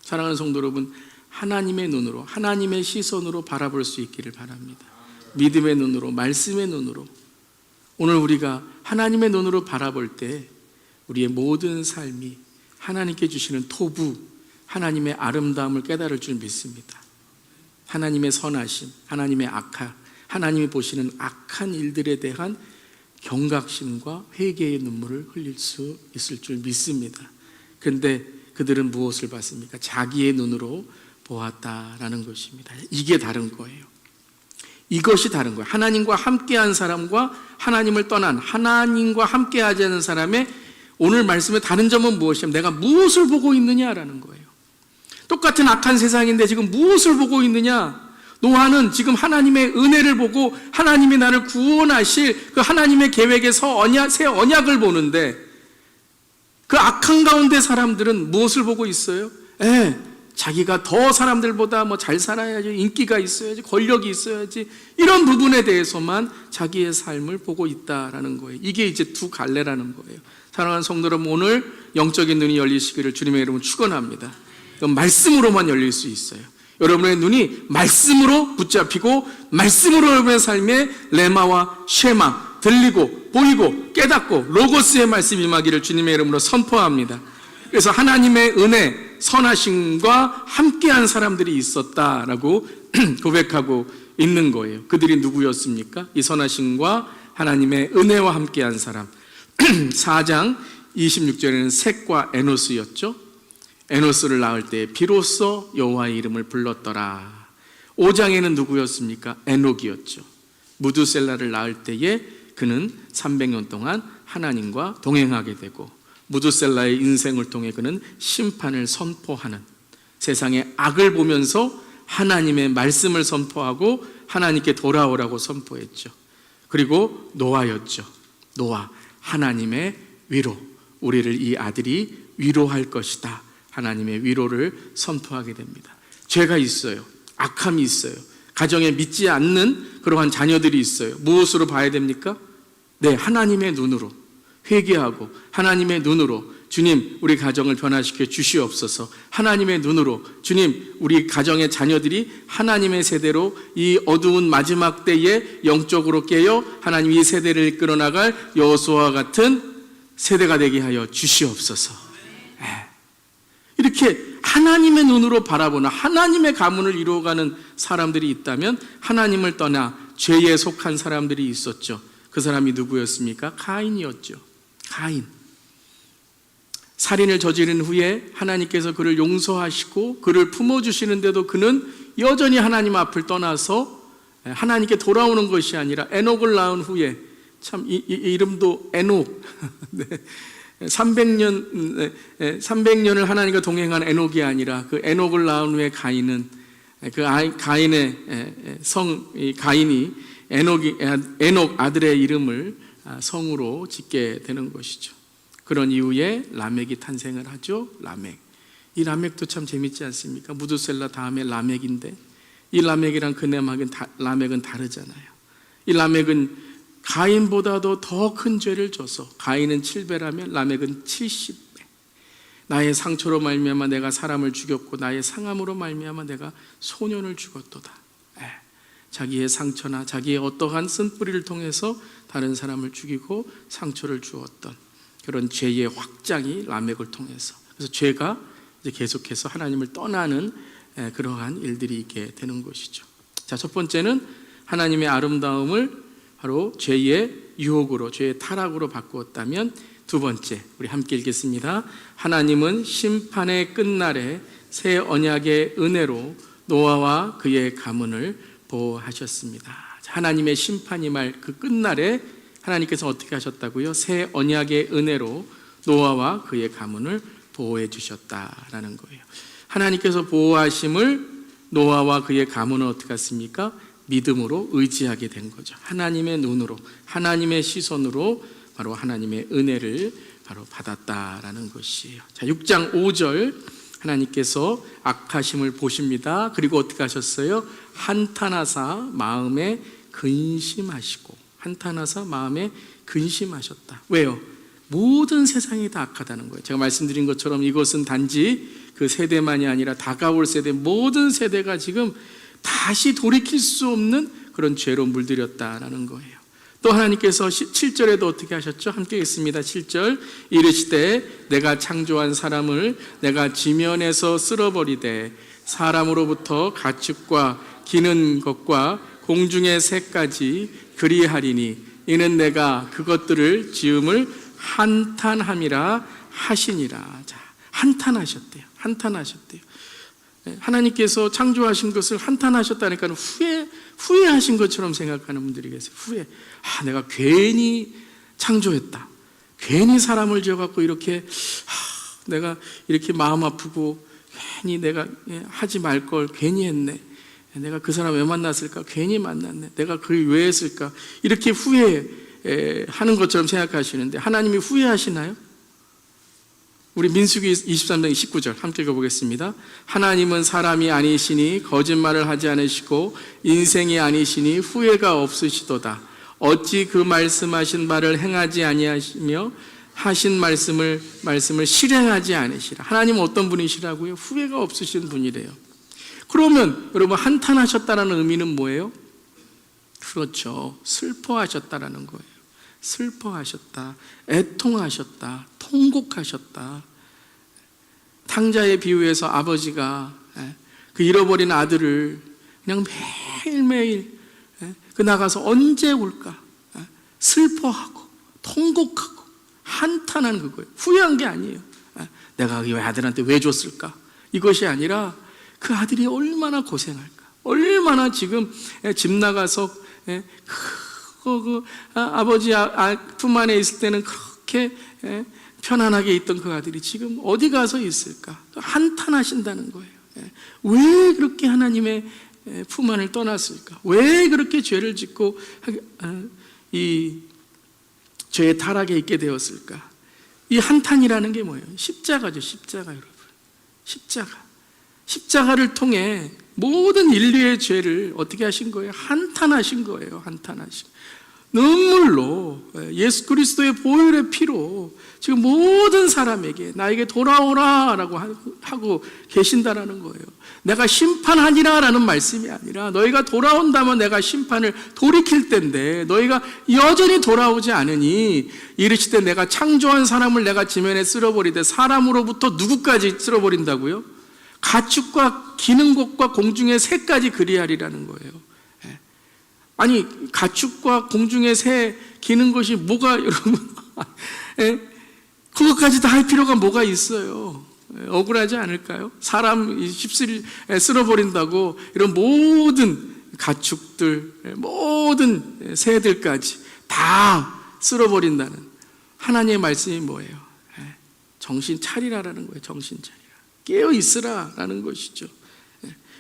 사랑하는 성도 여러분, 하나님의 눈으로 하나님의 시선으로 바라볼 수 있기를 바랍니다. 믿음의 눈으로, 말씀의 눈으로. 오늘 우리가 하나님의 눈으로 바라볼 때 우리의 모든 삶이 하나님께 주시는 토부, 하나님의 아름다움을 깨달을 줄 믿습니다. 하나님의 선하심, 하나님의 악하, 하나님이 보시는 악한 일들에 대한 경각심과 회개의 눈물을 흘릴 수 있을 줄 믿습니다. 그런데 그들은 무엇을 봤습니까? 자기의 눈으로 보았다라는 것입니다. 이게 다른 거예요. 이것이 다른 거예요. 하나님과 함께한 사람과 하나님을 떠난, 하나님과 함께하지 않은 사람의 오늘 말씀의 다른 점은 무엇이냐면 내가 무엇을 보고 있느냐라는 거예요. 똑같은 악한 세상인데 지금 무엇을 보고 있느냐? 노아는 지금 하나님의 은혜를 보고 하나님이 나를 구원하실 그 하나님의 계획에서 새 언약을 보는데, 그 악한 가운데 사람들은 무엇을 보고 있어요? 자기가 더 사람들보다 잘 살아야지, 인기가 있어야지, 권력이 있어야지, 이런 부분에 대해서만 자기의 삶을 보고 있다라는 거예요. 이게 이제 두 갈래라는 거예요. 사랑하는 성도 여러분, 오늘 영적인 눈이 열리시기를 주님의 이름으로 축원합니다. 이건 말씀으로만 열릴 수 있어요. 여러분의 눈이 말씀으로 붙잡히고 말씀으로 여러분의 삶에 레마와 쉐마, 들리고 보이고 깨닫고 로고스의 말씀이 임하기를 주님의 이름으로 선포합니다. 그래서 하나님의 은혜, 선하심과 함께한 사람들이 있었다라고 고백하고 있는 거예요. 그들이 누구였습니까? 이 선하심과 하나님의 은혜와 함께한 사람. 4장 26절에는 셋과 에노스였죠. 에노스를 낳을 때 비로소 여호와의 이름을 불렀더라. 5장에는 누구였습니까? 에녹이었죠. 무두셀라를 낳을 때에 그는 300년 동안 하나님과 동행하게 되고, 무두셀라의 인생을 통해 그는 심판을 선포하는, 세상의 악을 보면서 하나님의 말씀을 선포하고 하나님께 돌아오라고 선포했죠. 그리고 노아였죠. 노아, 하나님의 위로, 우리를 이 아들이 위로할 것이다, 하나님의 위로를 선포하게 됩니다. 죄가 있어요. 악함이 있어요. 가정에 믿지 않는 그러한 자녀들이 있어요. 무엇으로 봐야 됩니까? 네, 하나님의 눈으로 회개하고 하나님의 눈으로 주님 우리 가정을 변화시켜 주시옵소서. 하나님의 눈으로 주님 우리 가정의 자녀들이 하나님의 세대로 이 어두운 마지막 때에 영적으로 깨어 하나님 이 세대를 이끌어 나갈 여호수아와 같은 세대가 되게 하여 주시옵소서. 이렇게 하나님의 눈으로 바라보는, 하나님의 가문을 이루어가는 사람들이 있다면 하나님을 떠나 죄에 속한 사람들이 있었죠. 그 사람이 누구였습니까? 가인이었죠. 가인. 살인을 저지른 후에 하나님께서 그를 용서하시고 그를 품어주시는데도 그는 여전히 하나님 앞을 떠나서 하나님께 돌아오는 것이 아니라 에녹을 낳은 후에, 참 이 이름도 에녹. 네. 300년을 하나님과 동행한 에녹이 아니라 그 에녹을 낳은 후에 가인은 가인의 가인이 에녹 아들의 이름을 성으로 짓게 되는 것이죠. 그런 이후에 라멕이 탄생을 하죠. 라멕. 이 라멕도 참 재밌지 않습니까? 무두셀라 다음에 라멕인데 이 라멕이랑 그 라멕은 다르잖아요. 이 라멕은 가인보다도 더 큰 죄를 져서, 가인은 7배라면 라멕은 70배. 나의 상처로 말미암아 내가 사람을 죽였고 나의 상함으로 말미암아 내가 소년을 죽였도다. 자기의 상처나 자기의 어떠한 쓴뿌리를 통해서 다른 사람을 죽이고 상처를 주었던 그런 죄의 확장이 라멕을 통해서, 그래서 죄가 이제 계속해서 하나님을 떠나는 그러한 일들이 있게 되는 것이죠. 자, 첫 번째는 하나님의 아름다움을 바로 죄의 유혹으로, 죄의 타락으로 바꾸었다면, 두 번째 우리 함께 읽겠습니다. 하나님은 심판의 끝날에 새 언약의 은혜로 노아와 그의 가문을 보호하셨습니다. 하나님의 심판이 임할 그 끝날에 하나님께서 어떻게 하셨다고요? 새 언약의 은혜로 노아와 그의 가문을 보호해 주셨다라는 거예요. 하나님께서 보호하심을 노아와 그의 가문은 어떻게 했습니까? 믿음으로 의지하게 된 거죠. 하나님의 눈으로, 하나님의 시선으로 바로 하나님의 은혜를 바로 받았다라는 것이에요. 자, 6장 5절 하나님께서 악하심을 보십니다. 그리고 어떻게 하셨어요? 한탄하사 마음에 근심하시고, 한탄하사 마음에 근심하셨다. 왜요? 모든 세상이 다 악하다는 거예요. 제가 말씀드린 것처럼 이것은 단지 그 세대만이 아니라 다가올 세대, 모든 세대가 지금 다시 돌이킬 수 없는 그런 죄로 물들였다라는 거예요. 또 하나님께서 7절에도 어떻게 하셨죠? 함께 읽습니다. 7절 이르시되 내가 창조한 사람을 내가 지면에서 쓸어버리되 사람으로부터 가축과 기는 것과 공중의 새까지 그리하리니 이는 내가 그것들을 지음을 한탄함이라 하시니라. 자, 한탄하셨대요. 한탄하셨대요. 하나님께서 창조하신 것을 한탄하셨다니까 후회하신 것처럼 생각하는 분들이 계세요. 후회. 내가 괜히 창조했다. 괜히 사람을 지어갖고 이렇게 내가 이렇게 마음 아프고 괜히 내가 하지 말 걸 괜히 했네. 내가 그 사람 왜 만났을까? 괜히 만났네. 내가 그걸 왜 했을까? 이렇게 후회하는 것처럼 생각하시는데 하나님이 후회하시나요? 우리 민수기 23장 19절 함께 읽어보겠습니다. 하나님은 사람이 아니시니 거짓말을 하지 않으시고 인생이 아니시니 후회가 없으시도다. 어찌 그 말씀하신 바를 행하지 아니하시며 하신 말씀을 실행하지 않으시라. 하나님은 어떤 분이시라고요? 후회가 없으신 분이래요. 그러면 여러분 한탄하셨다는 의미는 뭐예요? 그렇죠. 슬퍼하셨다라는 거예요. 슬퍼하셨다, 애통하셨다, 통곡하셨다. 탕자의 비유에서 아버지가 그 잃어버린 아들을 그냥 매일매일 그 나가서 언제 올까 슬퍼하고 통곡하고 한탄하는 그거예요. 후회한 게 아니에요. 내가 이 아들한테 왜 줬을까? 이것이 아니라 그 아들이 얼마나 고생할까? 얼마나 지금 집 나가서 아버지 품 안에 있을 때는 그렇게 편안하게 있던 그 아들이 지금 어디 가서 있을까? 한탄하신다는 거예요. 왜 그렇게 하나님의 품 안을 떠났을까? 왜 그렇게 죄를 짓고 이 죄의 타락에 있게 되었을까? 이 한탄이라는 게 뭐예요? 십자가죠. 십자가 여러분. 십자가를 통해 모든 인류의 죄를 어떻게 하신 거예요? 한탄하신 거예요. 한탄하신. 눈물로 예수 그리스도의 보혈의 피로 지금 모든 사람에게 나에게 돌아오라라고 하고 계신다라는 거예요. 내가 심판하니라라는 말씀이 아니라 너희가 돌아온다면 내가 심판을 돌이킬 텐데 너희가 여전히 돌아오지 않으니 이르시되 내가 창조한 사람을 내가 지면에 쓸어버리되 사람으로부터 누구까지 쓸어버린다고요? 가축과 기는 것과 공중의 새까지 그리하리라는 거예요. 아니 가축과 공중의 새 기는 것이 뭐가 여러분 그것까지 다 할 필요가 뭐가 있어요? 억울하지 않을까요? 사람 십시일 쓸어버린다고 이런 모든 가축들 모든 새들까지 다 쓸어버린다는 하나님의 말씀이 뭐예요? 정신 차리라라는 거예요. 정신 차리라. 깨어 있으라라는 것이죠.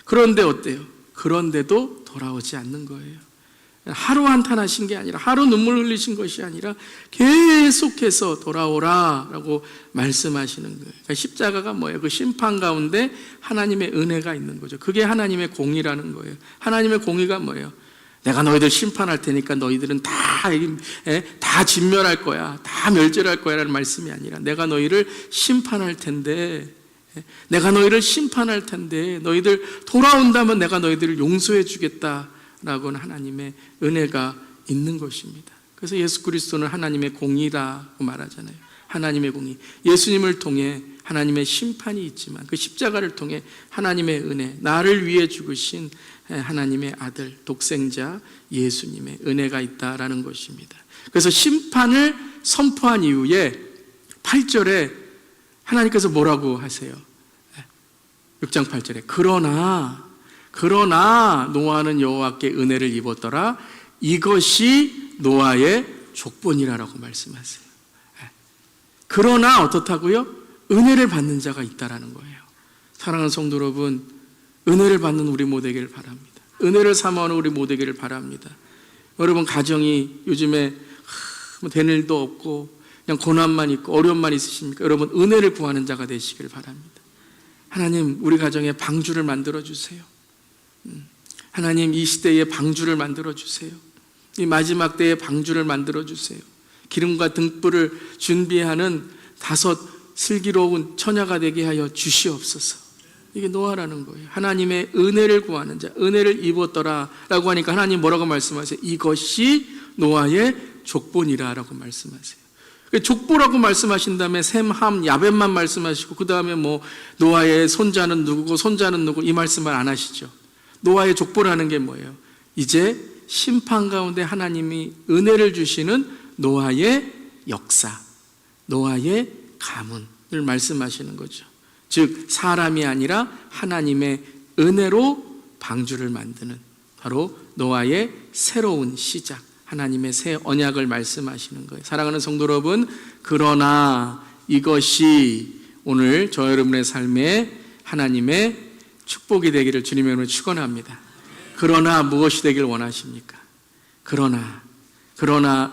그런데 어때요? 그런데도 돌아오지 않는 거예요. 하루 한탄하신 게 아니라 하루 눈물 흘리신 것이 아니라 계속해서 돌아오라라고 말씀하시는 거예요. 그러니까 십자가가 뭐예요? 그 심판 가운데 하나님의 은혜가 있는 거죠. 그게 하나님의 공의라는 거예요. 하나님의 공의가 뭐예요? 내가 너희들 심판할 테니까 너희들은 다 진멸할 거야, 다 멸절할 거야 라는 말씀이 아니라 내가 너희를 심판할 텐데 너희들 돌아온다면 내가 너희들을 용서해 주겠다라고는 하나님의 은혜가 있는 것입니다. 그래서 예수 그리스도는 하나님의 공의라고 말하잖아요. 하나님의 공의. 예수님을 통해 하나님의 심판이 있지만 그 십자가를 통해 하나님의 은혜, 나를 위해 죽으신 하나님의 아들, 독생자 예수님의 은혜가 있다라는 것입니다. 그래서 심판을 선포한 이후에 8절에 하나님께서 뭐라고 하세요? 6장 8절에 그러나 노아는 여호와께 은혜를 입었더라. 이것이 노아의 족본이라고 말씀하세요. 그러나 어떻다고요? 은혜를 받는 자가 있다라는 거예요. 사랑하는 성도 여러분, 은혜를 받는 우리 모두 되기를 바랍니다. 은혜를 사모하는 우리 모두 되기를 바랍니다. 여러분 가정이 요즘에 된 일도 없고 그냥 고난만 있고 어려움만 있으십니까? 여러분 은혜를 구하는 자가 되시길 바랍니다. 하나님, 우리 가정에 방주를 만들어 주세요. 하나님, 이 시대에 방주를 만들어 주세요. 이 마지막 때에 방주를 만들어 주세요. 기름과 등불을 준비하는 5 슬기로운 처녀가 되게 하여 주시옵소서. 이게 노아라는 거예요. 하나님의 은혜를 구하는 자, 은혜를 입었더라 라고 하니까 하나님 뭐라고 말씀하세요? 이것이 노아의 족보니라 라고 말씀하세요. 족보라고 말씀하신 다음에 셈, 함, 야벳만 말씀하시고 그 다음에 뭐 노아의 손자는 누구고 손자는 누구 이 말씀을 안 하시죠. 노아의 족보라는 게 뭐예요? 이제 심판 가운데 하나님이 은혜를 주시는 노아의 역사, 노아의 가문을 말씀하시는 거죠. 즉 사람이 아니라 하나님의 은혜로 방주를 만드는 바로 노아의 새로운 시작, 하나님의 새 언약을 말씀하시는 거예요. 사랑하는 성도 여러분, 그러나 이것이 오늘 저 여러분의 삶에 하나님의 축복이 되기를 주님의 이름으로 축원합니다. 그러나 무엇이 되길 원하십니까? 그러나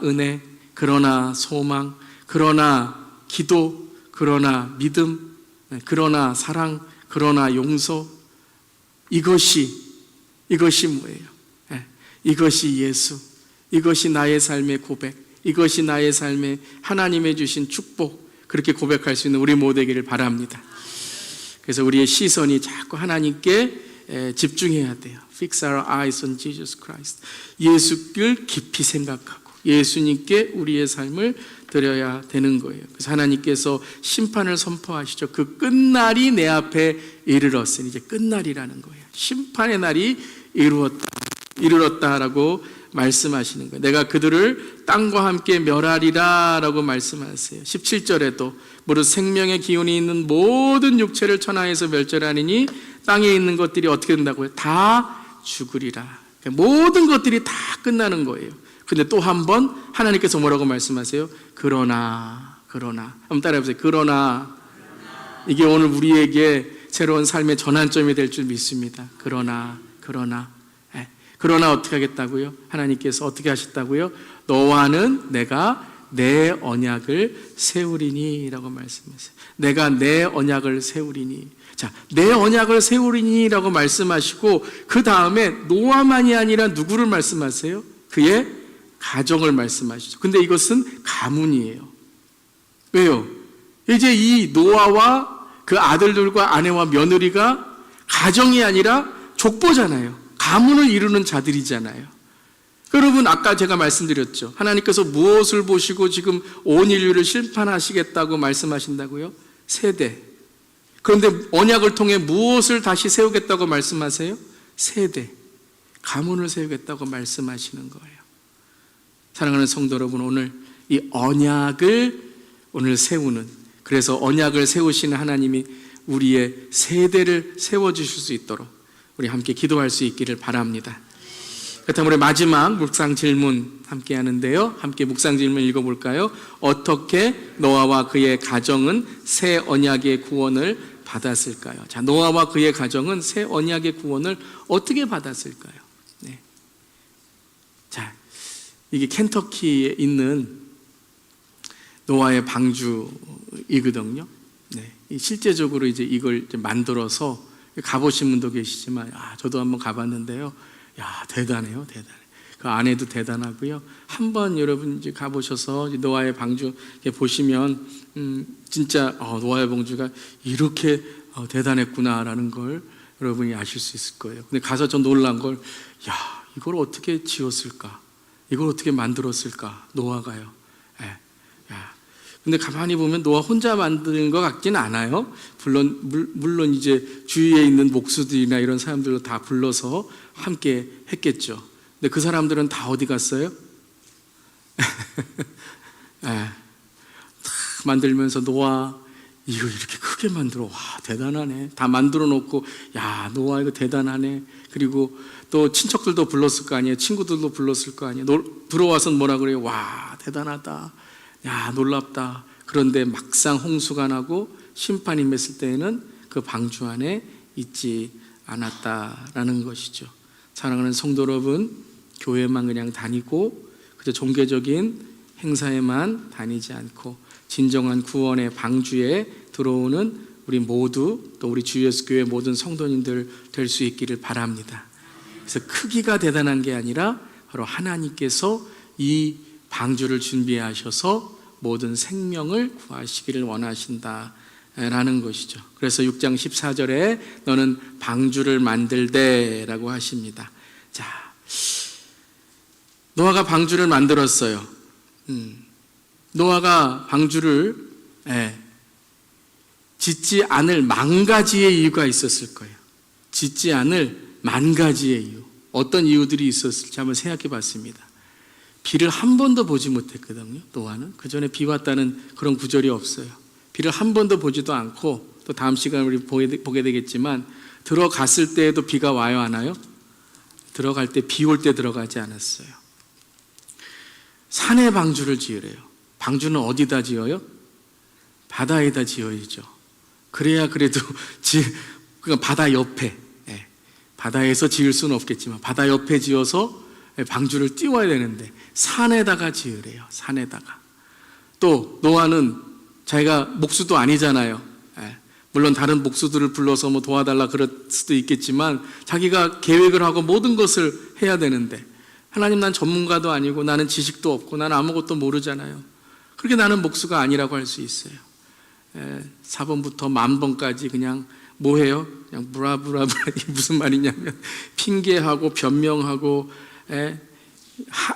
은혜, 그러나 소망, 그러나 기도, 그러나 믿음, 그러나 사랑, 그러나 용서, 이것이 뭐예요? 이것이 예수, 이것이 나의 삶의 고백, 이것이 나의 삶에 하나님의 주신 축복, 그렇게 고백할 수 있는 우리 모두 되기를 바랍니다. 그래서 우리의 시선이 자꾸 하나님께 집중해야 돼요. Fix our eyes on Jesus Christ. 예수를 깊이 생각하고 예수님께 우리의 삶을 드려야 되는 거예요. 그래서 하나님께서 심판을 선포하시죠. 그 끝날이 내 앞에 이르렀으니, 이제 끝날이라는 거예요. 심판의 날이 이르렀다라고 말씀하시는 거예요. 내가 그들을 땅과 함께 멸하리라 라고 말씀하세요. 17절에도 무릇 생명의 기운이 있는 모든 육체를 천하에서 멸절하니니 땅에 있는 것들이 어떻게 된다고요? 다 죽으리라. 모든 것들이 다 끝나는 거예요. 근데 또 한 번 하나님께서 뭐라고 말씀하세요? 그러나 한번 따라해보세요. 그러나 이게 오늘 우리에게 새로운 삶의 전환점이 될 줄 믿습니다. 그러나 어떻게 하겠다고요? 하나님께서 어떻게 하셨다고요? 너와는 내가 내 언약을 세우리니 라고 말씀하세요. 내가 내 언약을 세우리니. 자, 내 언약을 세우리니 라고 말씀하시고 그 다음에 노아만이 아니라 누구를 말씀하세요? 그의 가정을 말씀하시죠. 근데 이것은 가문이에요. 왜요? 이제 이 노아와 그 아들들과 아내와 며느리가 가정이 아니라 족보잖아요. 가문을 이루는 자들이잖아요. 여러분 아까 제가 말씀드렸죠. 하나님께서 무엇을 보시고 지금 온 인류를 심판하시겠다고 말씀하신다고요? 세대. 그런데 언약을 통해 무엇을 다시 세우겠다고 말씀하세요? 세대. 가문을 세우겠다고 말씀하시는 거예요. 사랑하는 성도 여러분, 오늘 이 언약을 오늘 세우는, 그래서 언약을 세우시는 하나님이 우리의 세대를 세워주실 수 있도록 우리 함께 기도할 수 있기를 바랍니다. 그렇다면 우리 마지막 묵상 질문 함께 하는데요. 함께 묵상 질문 읽어볼까요? 어떻게 노아와 그의 가정은 새 언약의 구원을 받았을까요? 자, 노아와 그의 가정은 새 언약의 구원을 어떻게 받았을까요? 네. 자, 이게 켄터키에 있는 노아의 방주이거든요. 네. 실제적으로 이제 이걸 이제 만들어서 가보신 분도 계시지만, 저도 한번 가봤는데요. 대단해요, 대단해. 그 안에도 대단하고요. 한번 여러분 이제 가보셔서 노아의 방주 보시면, 진짜 노아의 방주가 이렇게 대단했구나라는 걸 여러분이 아실 수 있을 거예요. 근데 가서 좀 놀란 걸, 이걸 어떻게 지었을까? 이걸 어떻게 만들었을까? 노아가요. 근데 가만히 보면 노아 혼자 만든 것 같지는 않아요. 물론 이제 주위에 있는 목수들이나 이런 사람들도 다 불러서 함께 했겠죠. 근데 그 사람들은 다 어디 갔어요? 다 만들면서 노아 이거 이렇게 크게 만들어, 와 대단하네. 다 만들어 놓고, 노아 이거 대단하네. 그리고 또 친척들도 불렀을 거 아니에요. 친구들도 불렀을 거 아니에요. 들어와서 뭐라 그래요? 와 대단하다. 놀랍다. 그런데 막상 홍수가 나고 심판이 임했을 때에는 그 방주 안에 있지 않았다라는 것이죠. 사랑하는 성도 여러분, 교회만 그냥 다니고 그저 종교적인 행사에만 다니지 않고 진정한 구원의 방주에 들어오는 우리 모두, 또 우리 주 예수 교회 모든 성도님들 될 수 있기를 바랍니다. 그래서 크기가 대단한 게 아니라 바로 하나님께서 이 방주를 준비하셔서 모든 생명을 구하시기를 원하신다라는 것이죠. 그래서 6장 14절에 너는 방주를 만들되 라고 하십니다. 자, 노아가 방주를 만들었어요. 노아가 방주를 짓지 않을 만 가지의 이유가 있었을 거예요. 짓지 않을 만 가지의 이유. 어떤 이유들이 있었을지 한번 생각해 봤습니다. 비를 한 번도 보지 못했거든요. 노아는 그 전에 비 왔다는 그런 구절이 없어요. 비를 한 번도 보지도 않고, 또 다음 시간에 우리 보게 되겠지만 들어갔을 때에도 비가 와요, 안 와요? 들어갈 때 비 올 때 들어가지 않았어요. 산에 방주를 지으래요. 방주는 어디다 지어요? 바다에다 지어야죠. 그래야 그래도 그러니까 바다 옆에, 바다에서 지을 수는 없겠지만 바다 옆에 지어서 방주를 띄워야 되는데 산에다가 지으래요. 산에다가. 또 노아는 자기가 목수도 아니잖아요. 물론 다른 목수들을 불러서 뭐 도와달라 그럴 수도 있겠지만 자기가 계획을 하고 모든 것을 해야 되는데, 하나님, 난 전문가도 아니고 나는 지식도 없고 나는 아무것도 모르잖아요. 그렇게 나는 목수가 아니라고 할 수 있어요. 4번부터 10,000번까지 그냥 뭐 해요? 그냥 브라브라브라. 이게 무슨 말이냐면 핑계하고 변명하고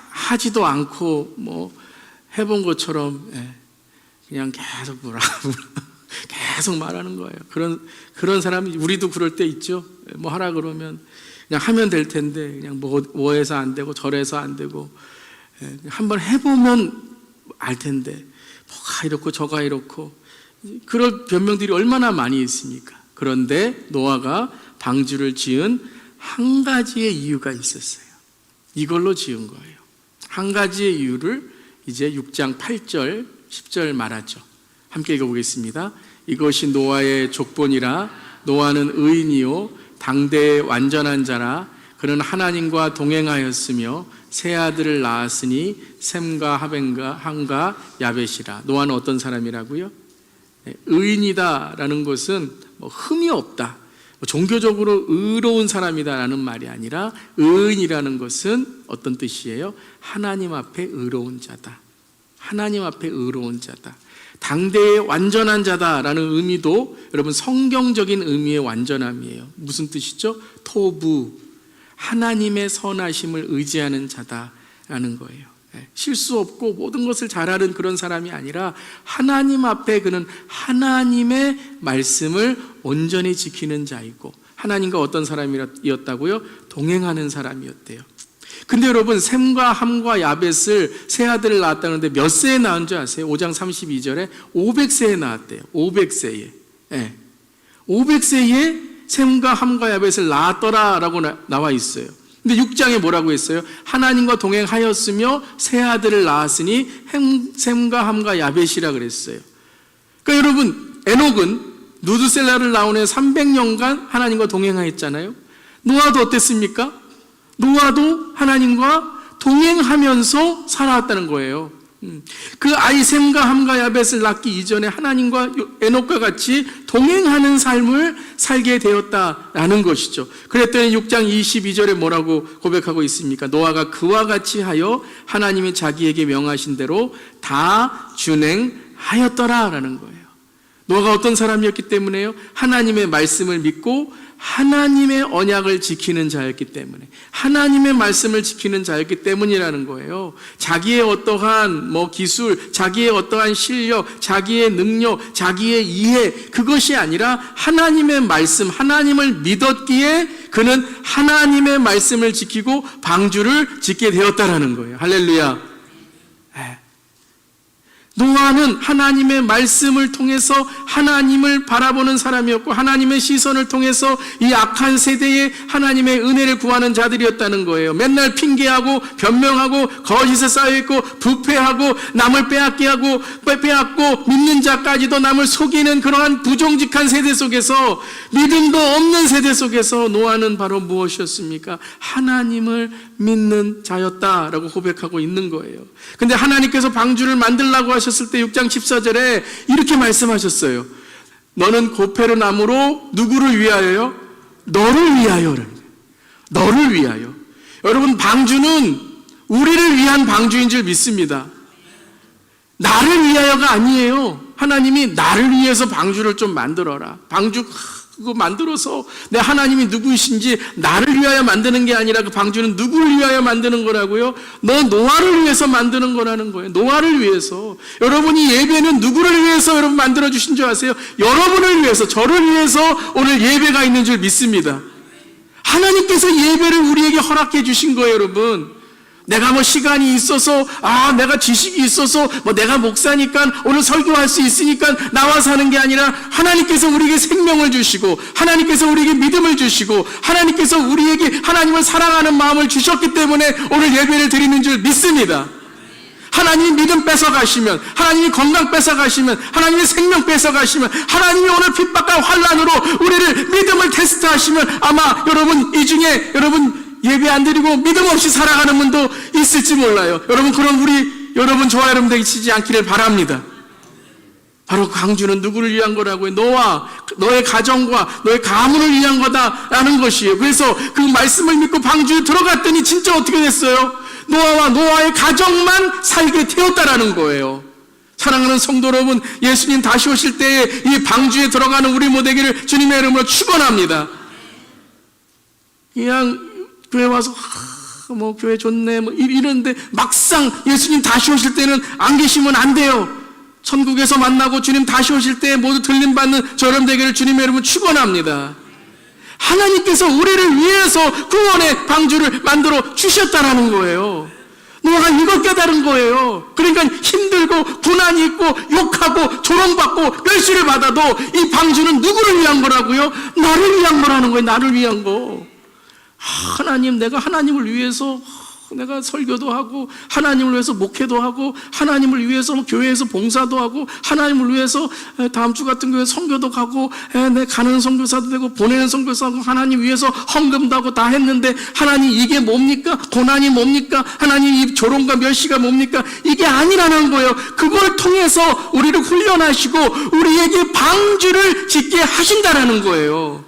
하지도 않고 뭐 해본 것처럼 그냥 계속 브라브라 계속 말하는 거예요. 그런 사람이, 우리도 그럴 때 있죠. 뭐 하라 그러면 그냥 하면 될 텐데 그냥 뭐해서 안 되고 저래서 안 되고, 한번 해보면 알 텐데 뭐가 이렇고 저가 이렇고, 그런 변명들이 얼마나 많이 있습니까? 그런데 노아가 방주를 지은 한 가지의 이유가 있었어요. 이걸로 지은 거예요. 한 가지의 이유를 이제 6장 8절 10절 말하죠. 함께 읽어보겠습니다. 이것이 노아의 족본이라. 노아는 의인이요 당대의 완전한 자라. 그는 하나님과 동행하였으며 세 아들을 낳았으니 셈과 함과 야벳이라. 노아는 어떤 사람이라고요? 의인이다라는 것은 흠이 없다, 종교적으로 의로운 사람이다라는 말이 아니라, 의인이라는 것은 어떤 뜻이에요? 하나님 앞에 의로운 자다. 하나님 앞에 의로운 자다. 당대의 완전한 자다라는 의미도 여러분 성경적인 의미의 완전함이에요. 무슨 뜻이죠? 토부, 하나님의 선하심을 의지하는 자다라는 거예요. 실수 없고 모든 것을 잘하는 그런 사람이 아니라 하나님 앞에 그는 하나님의 말씀을 온전히 지키는 자이고, 하나님과 어떤 사람이었다고요? 동행하는 사람이었대요. 근데 여러분, 셈과 함과 야벳을 세 아들을 낳았다는데 몇 세에 낳은 줄 아세요? 5장 32절에 500세에 낳았대요. 500세에. 500세에 셈과 함과 야벳을 낳았더라라고 나와 있어요. 근데 6장에 뭐라고 했어요? 하나님과 동행하였으며 세 아들을 낳았으니 셈과 함과 야벳이라 그랬어요. 그러니까 여러분, 에녹은 누드셀라를 낳은 해 300년간 하나님과 동행하였잖아요. 노아도 어땠습니까? 노아도 하나님과 동행하면서 살아왔다는 거예요. 그 아이 셈과 함과 야벳을 낳기 이전에 하나님과 에녹과 같이 동행하는 삶을 살게 되었다라는 것이죠. 그랬더니 6장 22절에 뭐라고 고백하고 있습니까? 노아가 그와 같이 하여 하나님이 자기에게 명하신 대로 다 준행하였더라라는 거예요. 노아가 어떤 사람이었기 때문에요? 하나님의 말씀을 믿고 하나님의 언약을 지키는 자였기 때문에, 하나님의 말씀을 지키는 자였기 때문이라는 거예요. 자기의 어떠한 기술, 자기의 어떠한 실력, 자기의 능력, 자기의 이해, 그것이 아니라 하나님의 말씀, 하나님을 믿었기에 그는 하나님의 말씀을 지키고 방주를 짓게 되었다라는 거예요. 할렐루야. 노아는 하나님의 말씀을 통해서 하나님을 바라보는 사람이었고 하나님의 시선을 통해서 이 악한 세대에 하나님의 은혜를 구하는 자들이었다는 거예요. 맨날 핑계하고 변명하고 거짓에 쌓여있고 부패하고 남을 빼앗고 믿는 자까지도 남을 속이는 그러한 부정직한 세대 속에서, 믿음도 없는 세대 속에서 노아는 바로 무엇이었습니까? 하나님을 믿는 자였다라고 고백하고 있는 거예요. 근데 하나님께서 방주를 만들라고 하셨을 때 6장 14절에 이렇게 말씀하셨어요. 너는 고페르나무로 누구를 위하여요? 너를 위하여를. 너를 위하여. 여러분, 방주는 우리를 위한 방주인 줄 믿습니다. 나를 위하여가 아니에요. 하나님이 나를 위해서 방주를 좀 만들어라. 방주 그거 만들어서 내 하나님이 누구이신지 나를 위하여 만드는 게 아니라 그 방주는 누구를 위하여 만드는 거라고요? 너 노아를 위해서 만드는 거라는 거예요. 노아를 위해서. 여러분이 예배는 누구를 위해서 여러분 만들어 주신 줄 아세요? 여러분을 위해서, 저를 위해서 오늘 예배가 있는 줄 믿습니다. 하나님께서 예배를 우리에게 허락해 주신 거예요, 여러분. 내가 뭐 시간이 있어서, 내가 지식이 있어서, 내가 목사니까 오늘 설교할 수 있으니까 나와서 하는 게 아니라 하나님께서 우리에게 생명을 주시고 하나님께서 우리에게 믿음을 주시고 하나님께서 우리에게 하나님을 사랑하는 마음을 주셨기 때문에 오늘 예배를 드리는 줄 믿습니다. 하나님이 믿음 뺏어가시면, 하나님이 건강 뺏어가시면, 하나님이 생명 뺏어가시면, 하나님이 오늘 핍박과 환난으로 우리를 믿음을 테스트하시면 아마 여러분 이 중에 여러분 예배 안 드리고 믿음 없이 살아가는 분도 있을지 몰라요. 여러분, 그럼 여러분 저와 여러분 되시지 않기를 바랍니다. 바로 그 방주는 누구를 위한 거라고요? 너와 너의 가정과 너의 가문을 위한 거다라는 것이에요. 그래서 그 말씀을 믿고 방주에 들어갔더니 진짜 어떻게 됐어요? 노아와 노아의 가정만 살게 되었다라는 거예요. 사랑하는 성도 여러분, 예수님 다시 오실 때에 이 방주에 들어가는 우리 모두에게를 주님의 이름으로 축원합니다. 그냥 교회 와서 교회 좋네 이러는데 막상 예수님 다시 오실 때는 안 계시면 안 돼요. 천국에서 만나고 주님 다시 오실 때 모두 들림받는 저런 되기를 주님의 이름으로 축원합니다. 하나님께서 우리를 위해서 구원의 방주를 만들어 주셨다라는 거예요. 노아가 이걸 깨달은 거예요. 그러니까 힘들고 고난이 있고 욕하고 조롱받고 멸시를 받아도 이 방주는 누구를 위한 거라고요? 나를 위한 거라는 거예요. 나를 위한 거. 하나님, 내가 하나님을 위해서 내가 설교도 하고 하나님을 위해서 목회도 하고 하나님을 위해서 교회에서 봉사도 하고 하나님을 위해서 다음 주 같은 교회 선교도 가고 내 가는 선교사도 되고 보내는 선교사도 하고 하나님 위해서 헌금도 하고 다 했는데 하나님 이게 뭡니까? 고난이 뭡니까? 하나님 이 조롱과 멸시가 뭡니까? 이게 아니라는 거예요. 그걸 통해서 우리를 훈련하시고 우리에게 방주를 짓게 하신다라는 거예요.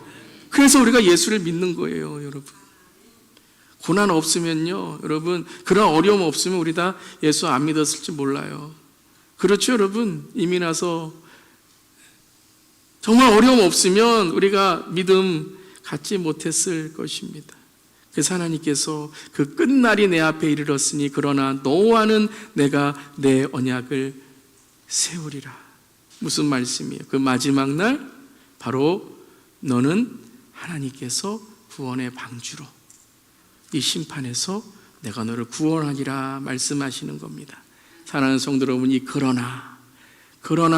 그래서 우리가 예수를 믿는 거예요, 여러분. 고난 없으면요, 여러분, 그런 어려움 없으면 우리 다 예수 안 믿었을지 몰라요. 그렇죠, 여러분? 이미 나서 정말 어려움 없으면 우리가 믿음 갖지 못했을 것입니다. 그래서 하나님께서 그 끝날이 내 앞에 이르렀으니 그러나 노아는 내가 내 언약을 세우리라. 무슨 말씀이에요? 그 마지막 날 바로 너는 하나님께서 구원의 방주로 이 심판에서 내가 너를 구원하리라 말씀하시는 겁니다. 사랑하는 성도 여러분, 이 그러나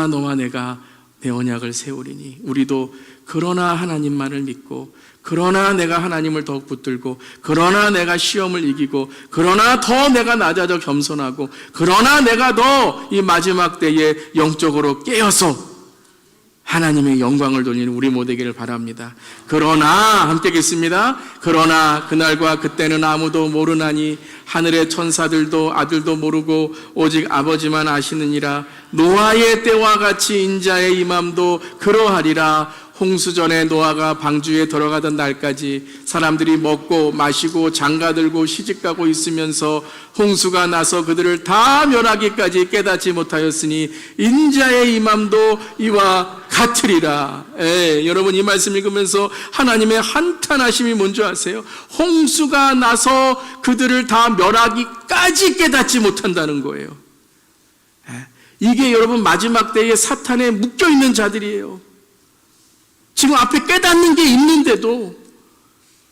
너와 내가 내 언약을 세우리니, 우리도 그러나 하나님만을 믿고, 그러나 내가 하나님을 더욱 붙들고, 그러나 내가 시험을 이기고, 그러나 더 내가 낮아져 겸손하고, 그러나 내가 더 이 마지막 때에 영적으로 깨어서 하나님의 영광을 돌리는 우리 모두에게를 바랍니다. 그러나, 함께 읽겠습니다. 그러나 그날과 그때는 아무도 모르나니 하늘의 천사들도 아들도 모르고 오직 아버지만 아시느니라. 노아의 때와 같이 인자의 임함도 그러하리라. 홍수전에 노아가 방주에 들어가던 날까지 사람들이 먹고 마시고 장가들고 시집가고 있으면서 홍수가 나서 그들을 다 멸하기까지 깨닫지 못하였으니 인자의 임함도 이와 같으리라. 여러분, 이 말씀 읽으면서 하나님의 한탄하심이 뭔지 아세요? 홍수가 나서 그들을 다 멸하기까지 깨닫지 못한다는 거예요. 이게 여러분 마지막 때에 사탄에 묶여있는 자들이에요. 지금 앞에 깨닫는 게 있는데도,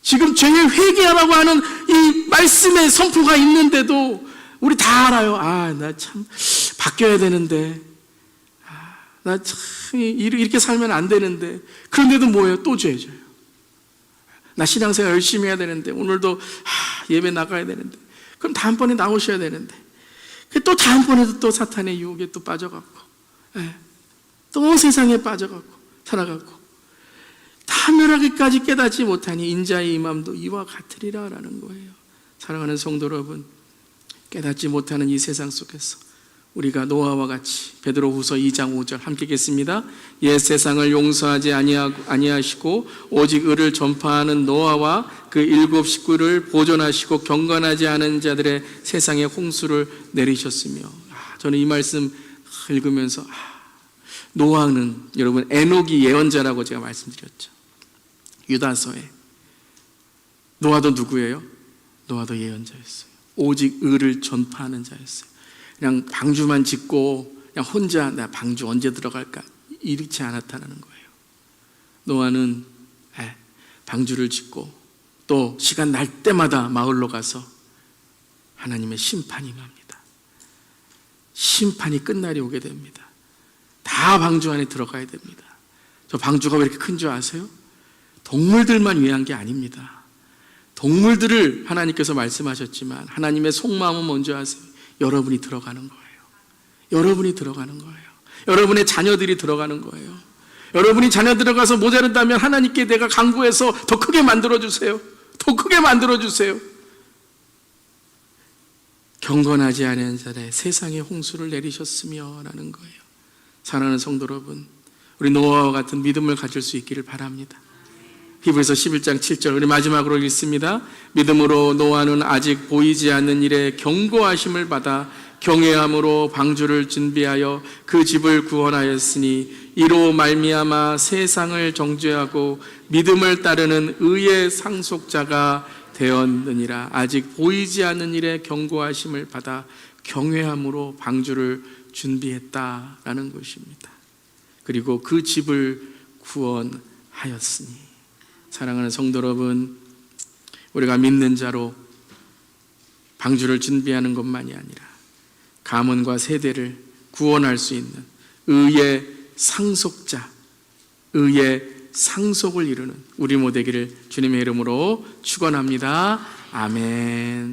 지금 죄의 회개하라고 하는 이 말씀의 선포가 있는데도 우리 다 알아요. 나 참 바뀌어야 되는데, 나 참 이렇게 살면 안 되는데, 그런데도 뭐예요? 또 죄져요. 나 신앙생활 열심히 해야 되는데, 오늘도 예배 나가야 되는데, 그럼 다음번에 나오셔야 되는데, 또 다음번에도 또 사탄의 유혹에 또 빠져갖고, 또 세상에 빠져갖고 살아갖고, 다 멸하기까지 깨닫지 못하니 인자의 임함도 이와 같으리라 라는 거예요. 사랑하는 성도 여러분, 깨닫지 못하는 이 세상 속에서 우리가 노아와 같이 베드로후서 2장 5절 함께 읽겠습니다. 옛 세상을 용서하지 아니하시고 오직 의를 전파하는 노아와 그 7 식구를 보존하시고 경건하지 않은 자들의 세상에 홍수를 내리셨으며. 저는 이 말씀 읽으면서 노아는 여러분 에녹이 예언자라고 제가 말씀드렸죠. 유다서에. 노아도 누구예요? 노아도 예언자였어요. 오직 의를 전파하는 자였어요. 그냥 방주만 짓고 그냥 혼자 나 방주 언제 들어갈까 이렇지 않았다는 거예요. 노아는 방주를 짓고 또 시간 날 때마다 마을로 가서 하나님의 심판이 임합니다. 심판이 끝날이 오게 됩니다. 다 방주 안에 들어가야 됩니다. 저 방주가 왜 이렇게 큰 줄 아세요? 동물들만 위한 게 아닙니다. 동물들을 하나님께서 말씀하셨지만 하나님의 속마음은 뭔지 아세요? 여러분이 들어가는 거예요. 여러분이 들어가는 거예요. 여러분의 자녀들이 들어가는 거예요. 여러분이 자녀 들어가서 모자른다면 하나님께 내가 간구해서 더 크게 만들어주세요. 더 크게 만들어주세요. 경건하지 않은 자들의 세상에 홍수를 내리셨으며 라는 거예요. 사랑하는 성도 여러분, 우리 노아와 같은 믿음을 가질 수 있기를 바랍니다. 히브리서 11장 7절 우리 마지막으로 읽습니다. 믿음으로 노아는 아직 보이지 않는 일에 경고하심을 받아 경외함으로 방주를 준비하여 그 집을 구원하였으니 이로 말미암아 세상을 정죄하고 믿음을 따르는 의의 상속자가 되었느니라. 아직 보이지 않는 일에 경고하심을 받아 경외함으로 방주를 준비했다라는 것입니다. 그리고 그 집을 구원하였으니. 사랑하는 성도 여러분, 우리가 믿는 자로 방주를 준비하는 것만이 아니라 가문과 세대를 구원할 수 있는 의의 상속자, 의의 상속을 이루는 우리 모두가 되기를 주님의 이름으로 축원합니다. 아멘.